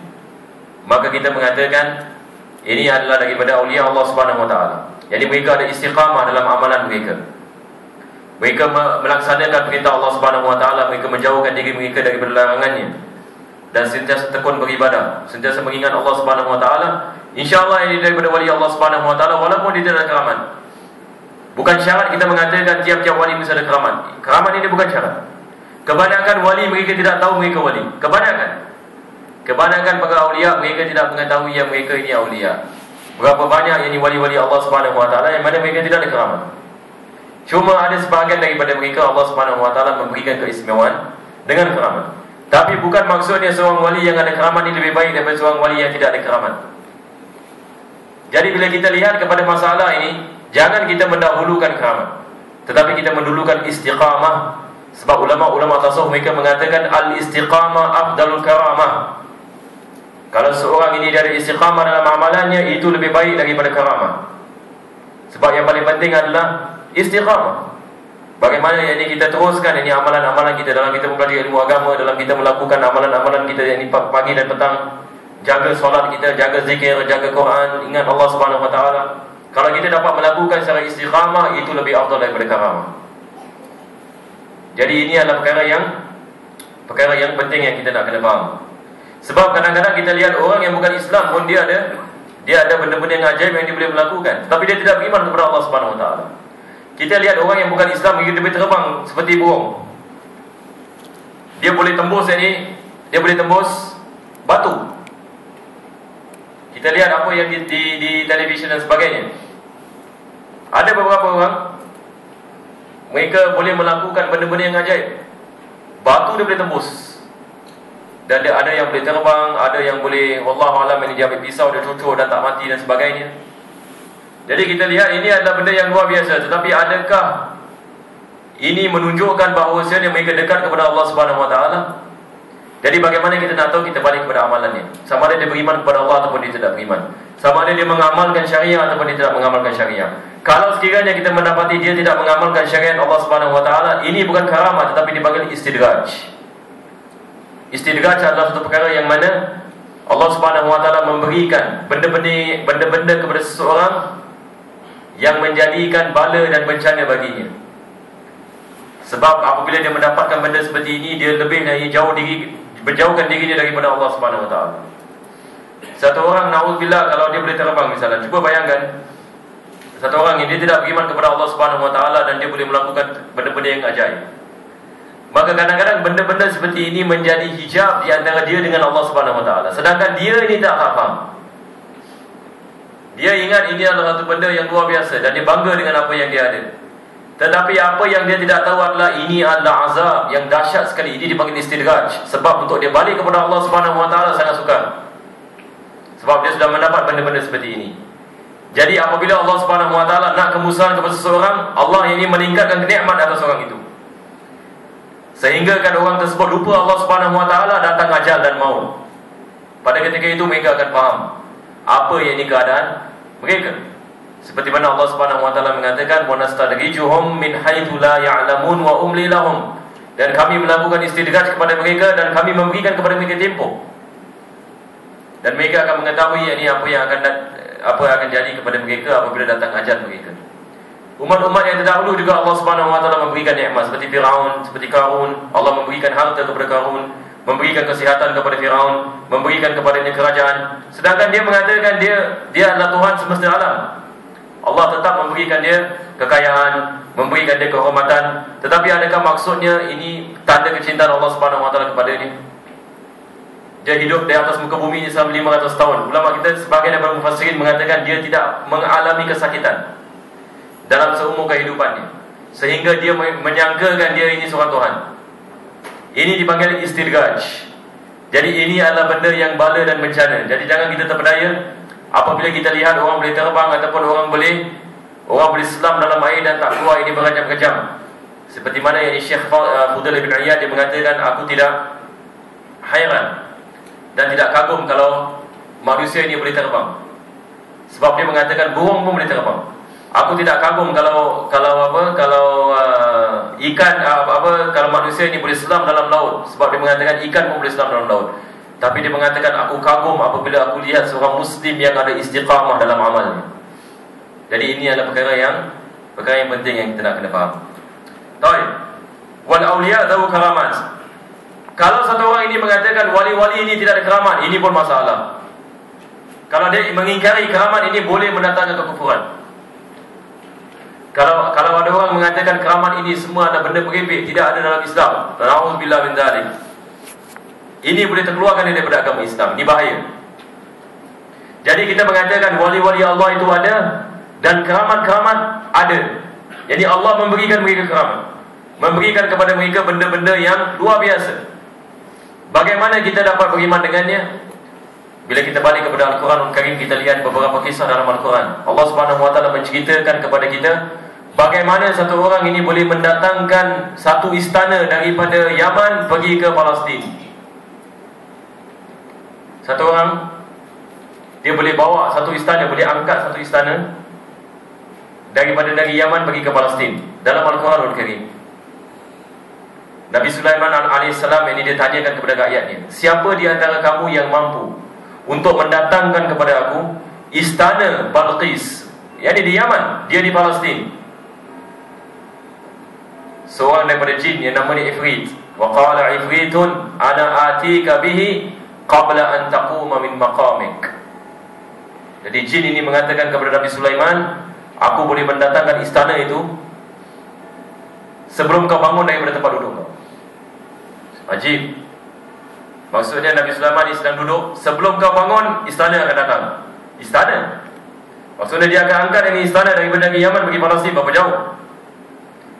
maka kita mengatakan ini adalah daripada awliya Allah Subhanahu wa taala. Jadi mereka ada istiqamah dalam amalan mereka. Mereka melaksanakan perintah Allah Subhanahu wa taala, mereka menjauhkan diri mereka daripada larangannya, dan sentiasa tekun beribadah, sentiasa mengingat Allah Subhanahu wa taala. InsyaAllah ini daripada wali Allah Subhanahu wa taala, walaupun dia tidak ada keramat. Bukan syarat kita mengatakan tiap-tiap wali mesti ada keramat. Keramat ini bukan syarat. Kebanyakan wali mereka tidak tahu mereka wali. Kebanyakan para awliya mereka tidak mengetahui yang mereka ini awliya. Berapa banyak yang ini wali-wali Allah Subhanahu wa taala yang mana mereka tidak ada keramat. Cuma ada sebahagian daripada mereka Allah Subhanahu Wa Taala memberikan keistimewaan dengan keramat. Tapi bukan maksudnya seorang wali yang ada keramat ini lebih baik daripada seorang wali yang tidak ada keramat. Jadi bila kita lihat kepada masalah ini, jangan kita mendahulukan keramat, tetapi kita mendahulukan istiqamah. Sebab ulama-ulama tasawuf mereka mengatakan al-istiqamah afdalul karamah. Kalau seorang ini dia ada istiqamah dalam amalannya, itu lebih baik daripada karamah. Sebab yang paling penting adalah istiqamah. Bagaimana yang ini kita teruskan ini amalan-amalan kita dalam kita mempelajari ilmu agama, dalam kita melakukan amalan-amalan kita yang ini pagi dan petang, jaga solat kita, jaga zikir, jaga Quran, ingat Allah Subhanahu Wa Taala. Kalau kita dapat melakukan secara istiqamah, itu lebih afdal daripada karamah. Jadi ini adalah perkara yang penting yang kita nak kena faham. Sebab kadang-kadang kita lihat orang yang bukan Islam pun dia ada benda-benda yang ajaib yang dia boleh melakukan, tapi dia tidak beriman kepada Allah Subhanahu Wa Taala. Kita lihat orang yang bukan Islam, dia boleh terbang seperti burung. Dia boleh tembus dia boleh tembus batu. Kita lihat apa yang di televisyen dan sebagainya. Ada beberapa orang, mereka boleh melakukan benda-benda yang ajaib. Batu dia boleh tembus. Dan ada yang boleh terbang, ada yang boleh wallahualam ini dia ambil pisau, dia cucur dan tak mati dan sebagainya. Jadi kita lihat ini adalah benda yang luar biasa. Tetapi adakah ini menunjukkan bahawasanya mereka dekat kepada Allah Subhanahu Wa Taala? Jadi bagaimana kita nak tahu? Kita balik kepada amalannya. Sama ada dia beriman kepada Allah ataupun dia tidak beriman. Sama ada dia mengamalkan syariah ataupun dia tidak mengamalkan syariah. Kalau sekiranya kita mendapati dia tidak mengamalkan syariat Allah Subhanahu Wa Taala, ini bukan karamah tetapi dipanggil istidraj. Istidraj adalah satu perkara yang mana Allah Subhanahu Wa Taala memberikan benda-benda kepada seseorang yang menjadikan bala dan bencana baginya. Sebab apabila dia mendapatkan benda seperti ini, dia lebih dari berjauhkan dirinya daripada Allah Subhanahu Wa Taala. Satu orang na'udzubillah kalau dia boleh terbang misalnya, cuba bayangkan satu orang ini dia tidak beriman kepada Allah Subhanahu Wa Taala dan dia boleh melakukan benda-benda yang ajaib. Maka kadang-kadang benda-benda seperti ini menjadi hijab di antara dia dengan Allah Subhanahu Wa Taala. Sedangkan dia ini tak faham. Dia ingat ini adalah satu benda yang luar biasa dan dia bangga dengan apa yang dia ada. Tetapi apa yang dia tidak tahu adalah ini adalah azab yang dahsyat sekali. Ini dipanggil istidraj. Sebab untuk dia balik kepada Allah Subhanahu Wa Taala sangat sukar. Sebab dia sudah mendapat benda-benda seperti ini. Jadi apabila Allah Subhanahu Wa Taala nak kemusahan kepada seseorang, Allah ini meningkatkan nikmat atas orang itu. Sehingga kan orang tersebut lupa Allah Subhanahu Wa Taala, datang ajal dan maut. Pada ketika itu mereka akan faham apa yang ini keadaan mereka. Seperti mana Allah Subhanahu Wa Taala mengatakan, "Wa nastadrijuhum min haitsu la ya'lamun wa umli lahum." Dan kami melakukan istidraj kepada mereka dan kami memberikan kepada mereka tempoh. Dan mereka akan mengetahui ini apa yang akan jadi kepada mereka apabila datang ajal mereka. Umat-umat yang terdahulu juga Allah Subhanahu Wa Taala memberikan nikmat seperti Firaun, seperti Qarun. Allah memberikan harta kepada Qarun, memberikan kesihatan kepada Firaun, memberikan kepadanya kerajaan. Sedangkan dia mengatakan dia adalah Tuhan semesta alam. Allah tetap memberikan dia kekayaan, memberikan dia kehormatan. Tetapi adakah maksudnya ini tanda kecintaan Allah Subhanahu Wa Taala kepada dia? Dia hidup di atas muka bumi ini selama 500 tahun. Ulama kita sebagian daripada mufassirin mengatakan dia tidak mengalami kesakitan dalam seumur kehidupannya, sehingga dia menyangkakan dia ini seorang Tuhan. Ini dipanggil istidraj. Jadi ini adalah benda yang bala dan bencana. Jadi jangan kita terpedaya apabila kita lihat orang boleh terbang ataupun orang boleh selam dalam air dan tak keluar ini berjam-jam. Seperti mana yang Syekh Fudail bin Iyad dia mengatakan, aku tidak hairan dan tidak kagum kalau manusia ini boleh terbang. Sebab dia mengatakan burung pun boleh terbang. Aku tidak kagum kalau ikan kalau manusia ini boleh selam dalam laut. Sebab dia mengatakan ikan pun boleh selam dalam laut. Tapi dia mengatakan aku kagum apabila aku lihat seorang muslim yang ada istiqamah dalam amalnya. Jadi ini adalah perkara yang penting yang kita nak kena faham. Baik. Wal auliya dzawu karamat. Kalau satu orang ini mengatakan wali-wali ini tidak ada keramat, ini pun masalah. Kalau dia mengingkari keramat ini boleh mendatangkan kekufuran. Kalau ada orang mengatakan keramat ini semua ada benda merepek, tidak ada dalam Islam, na'udzubillah min dzalik, ini boleh terkeluarkan daripada agama Islam. Ini bahaya. Jadi kita mengatakan wali-wali Allah itu ada dan keramat-keramat ada. Jadi Allah memberikan mereka keramat, memberikan kepada mereka benda-benda yang luar biasa. Bagaimana kita dapat beriman dengannya? Bila kita balik kepada Al-Quran Al-Karim, kita lihat beberapa kisah dalam Al-Quran. Allah Subhanahu Wa Taala menceritakan kepada kita bagaimana satu orang ini boleh mendatangkan satu istana daripada Yaman pergi ke Palestin. Satu orang, dia boleh bawa satu istana, boleh angkat satu istana dari Yaman pergi ke Palestin. Dalam Al-Quran Al-Karim, Nabi Sulaiman alaihissalam ini dia tanyakan kepada rakyatnya, siapa di antara kamu yang mampu untuk mendatangkan kepada aku istana Balqis, yakni di Yaman, dia di Palestin. Seorang daripada jin yang namanya Ifrit, wa qala Ifritun ana atika bihi qabla an taquma min maqamik. Jadi jin ini mengatakan kepada Nabi Sulaiman, aku boleh mendatangkan istana itu sebelum kau bangun daripada tempat duduk kau. Ajib. Maksudnya Nabi Sulaiman sedang duduk, sebelum kau bangun istana akan datang. Istana, maksudnya dia akan angkat ini istana daripada negeri Yaman pergi Palestin. Berapa jauh?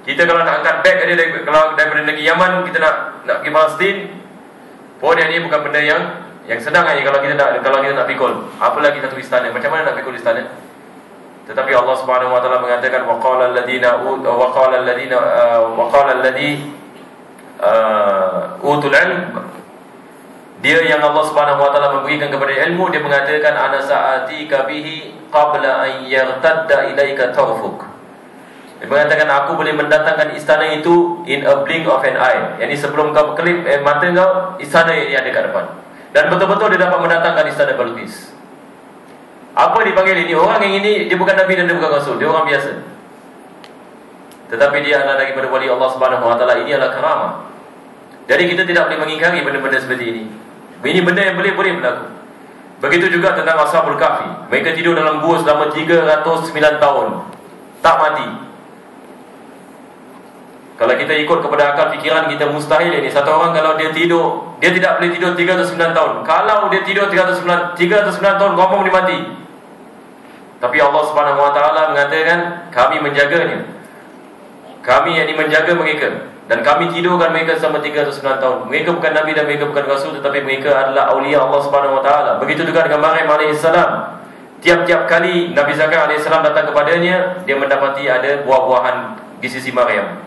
Kita kalau nak angkat beg dia daripada negeri Yaman, kita nak pergi Palestin, pun ini bukan benda yang senang aja kalau kita nak pikul. Apalagi satu istana, macam mana nak pikul istana? Tetapi Allah Subhanahu Wa Taala mengatakan wa qala alladhi utul ilm, dia yang Allah Subhanahu Wa Taala memberikan kepada ilmu, dia mengatakan ana sa'atika bihi qabla an yartadda ilaika tawfuk. Dia mengatakan aku boleh mendatangkan istana itu in a blink of an eye, yakni sebelum kau kelip mata kau, istana ini ada kat depan. Dan betul-betul dia dapat mendatangkan istana Balqis. Apa dipanggil ini? Orang yang ini dia bukan Nabi dan dia bukan Rasul, dia orang biasa. Tetapi dia adalah daripada wali Allah Subhanahu Wa Taala. Ini adalah karamah. Jadi kita tidak boleh mengingkari benda-benda seperti ini. Ini benda yang boleh berlaku. Begitu juga tentang Ashabul Kahfi. Mereka tidur dalam gua selama 309 tahun, tak mati. Kalau kita ikut kepada akal fikiran kita, mustahil ini. Satu orang kalau dia tidur, dia tidak boleh tidur 309 tahun. Kalau dia tidur 309 tahun, ngomong dia mati. Tapi Allah Subhanahu Wa Taala mengatakan kami menjaganya. Kami yang menjaga mereka, dan kami tidurkan mereka selama 309 tahun. Mereka bukan Nabi dan mereka bukan Rasul, tetapi mereka adalah awliya Allah Subhanahu Wa Taala. Begitu juga dengan Maryam alaihissalam. Tiap-tiap kali Nabi Zakaria alaihissalam datang kepadanya, dia mendapati ada buah-buahan di sisi Maryam.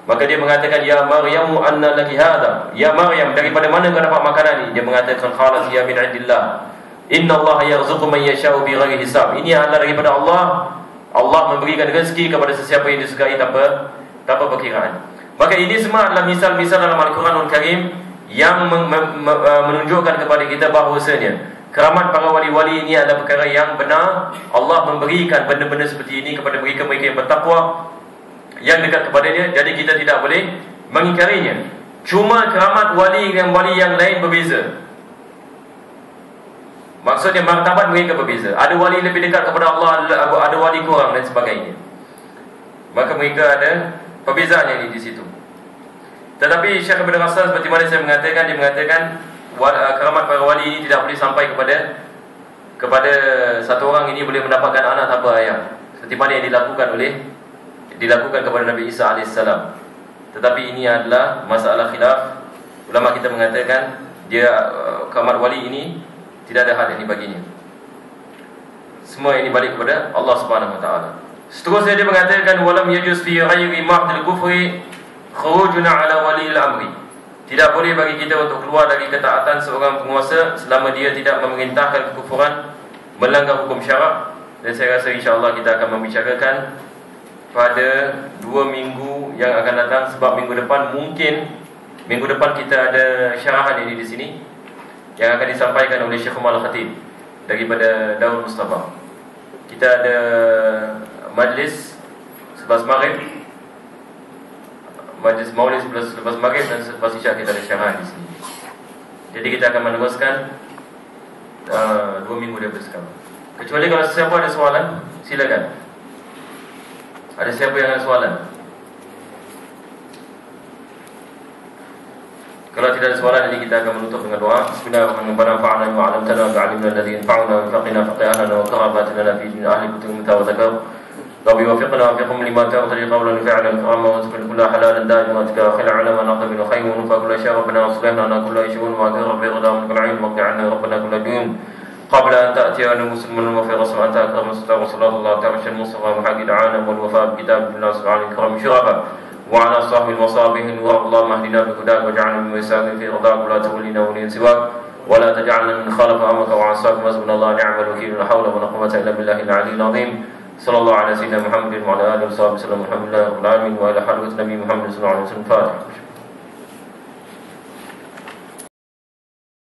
Maka dia mengatakan, ya Maryamu anna laki hadha, ya Maryam, daripada mana kau dapat makanan ini? Dia mengatakan, qalat ya min indillah, inna Allah yarzuqu man yasha'u bighairi hisab. Ini adalah daripada Allah. Allah memberikan rezeki kepada sesiapa yang disukai tanpa perkiraan. Maka ini semua adalah misal-misal dalam Al-Quran Al-Karim yang menunjukkan kepada kita bahawasanya keramat para wali-wali ini adalah perkara yang benar. Allah memberikan benda-benda seperti ini kepada mereka-mereka yang bertakwa, yang dekat kepadanya. Jadi kita tidak boleh mengingkarinya. Cuma keramat wali dengan wali yang lain berbeza. Maksudnya martabat mereka berbeza. Ada wali lebih dekat kepada Allah, ada wali kurang dan sebagainya. Maka mereka ada perbezaan yang di situ. Tetapi Syekh Ibn Hasan seperti mana saya mengatakan, dia mengatakan keramat para wali ini tidak boleh sampai kepada satu orang ini boleh mendapatkan anak tanpa ayah, seperti mana yang dilakukan kepada Nabi Isa alaihissalam. Tetapi ini adalah masalah khilaf. Ulama kita mengatakan dia keramat wali ini tidak ada had yang dibaginya. Semua ini balik kepada Allah Subhanahu Wa Taala. Seterusnya dia mengatakan walam yajuz fi ghairi mahdil kufri khurujuna ala wali al-amri. Tidak boleh bagi kita untuk keluar dari ketaatan seorang penguasa selama dia tidak memerintahkan kekufuran, melanggar hukum syarak. Dan saya rasa insya-Allah kita akan membicarakan pada 2 minggu yang akan datang, sebab minggu depan kita ada syarahan ini di sini yang akan disampaikan oleh Syekh Umar Al-Khatib daripada Darul Mustafa. Kita ada majlis selepas maghrib, majlis maulid selepas maghrib, dan selepas isyak kita ada syarahan di sini. Jadi kita akan meneruskan 2 minggu daripada sekarang. Kecuali kalau sesiapa ada soalan, silakan. Ada siapa yang ada soalan? Kalau tidak ada soalan, nanti kita akan menutup dengan doa. Bismillahirrahmanirrahim. Wa 'allamtana wa 'allimna alladhi yanfa'una wa faqina faqihana wa qarabatina fi ahli kutub wa ربي وفقنا وفقهم لما ترضي قولا فعلا كراما وارزقنا كل حلال دائما وتكاخل على ما نقضي من خير ونفع كل شيء ربنا واصلح لنا كل شؤون ما كان ربي رضا منك العين واقضي عنا ربنا كل دين قبل ان تاتي انا مسلم وفي رسم انت اكرم الستار وصلى الله تعالى على المصطفى محمد عانا والوفاء بكتاب الله سبحانه الكرام شرفا وعلى صاحب المصابيح نور اللهم اهدنا بهداك واجعلنا من وساق في رضاك ولا تولينا ولي سواك ولا تجعلنا من خالف امرك وعصاك وحسبنا الله نعم الوكيل لا حول ولا قوه الا بالله العلي العظيم صلى الله على سيدنا محمد وعلى اله وصحبه وسلم الحمد لله رب العالمين والى حضره النبي محمد صلى الله عليه وسلم. فاتح.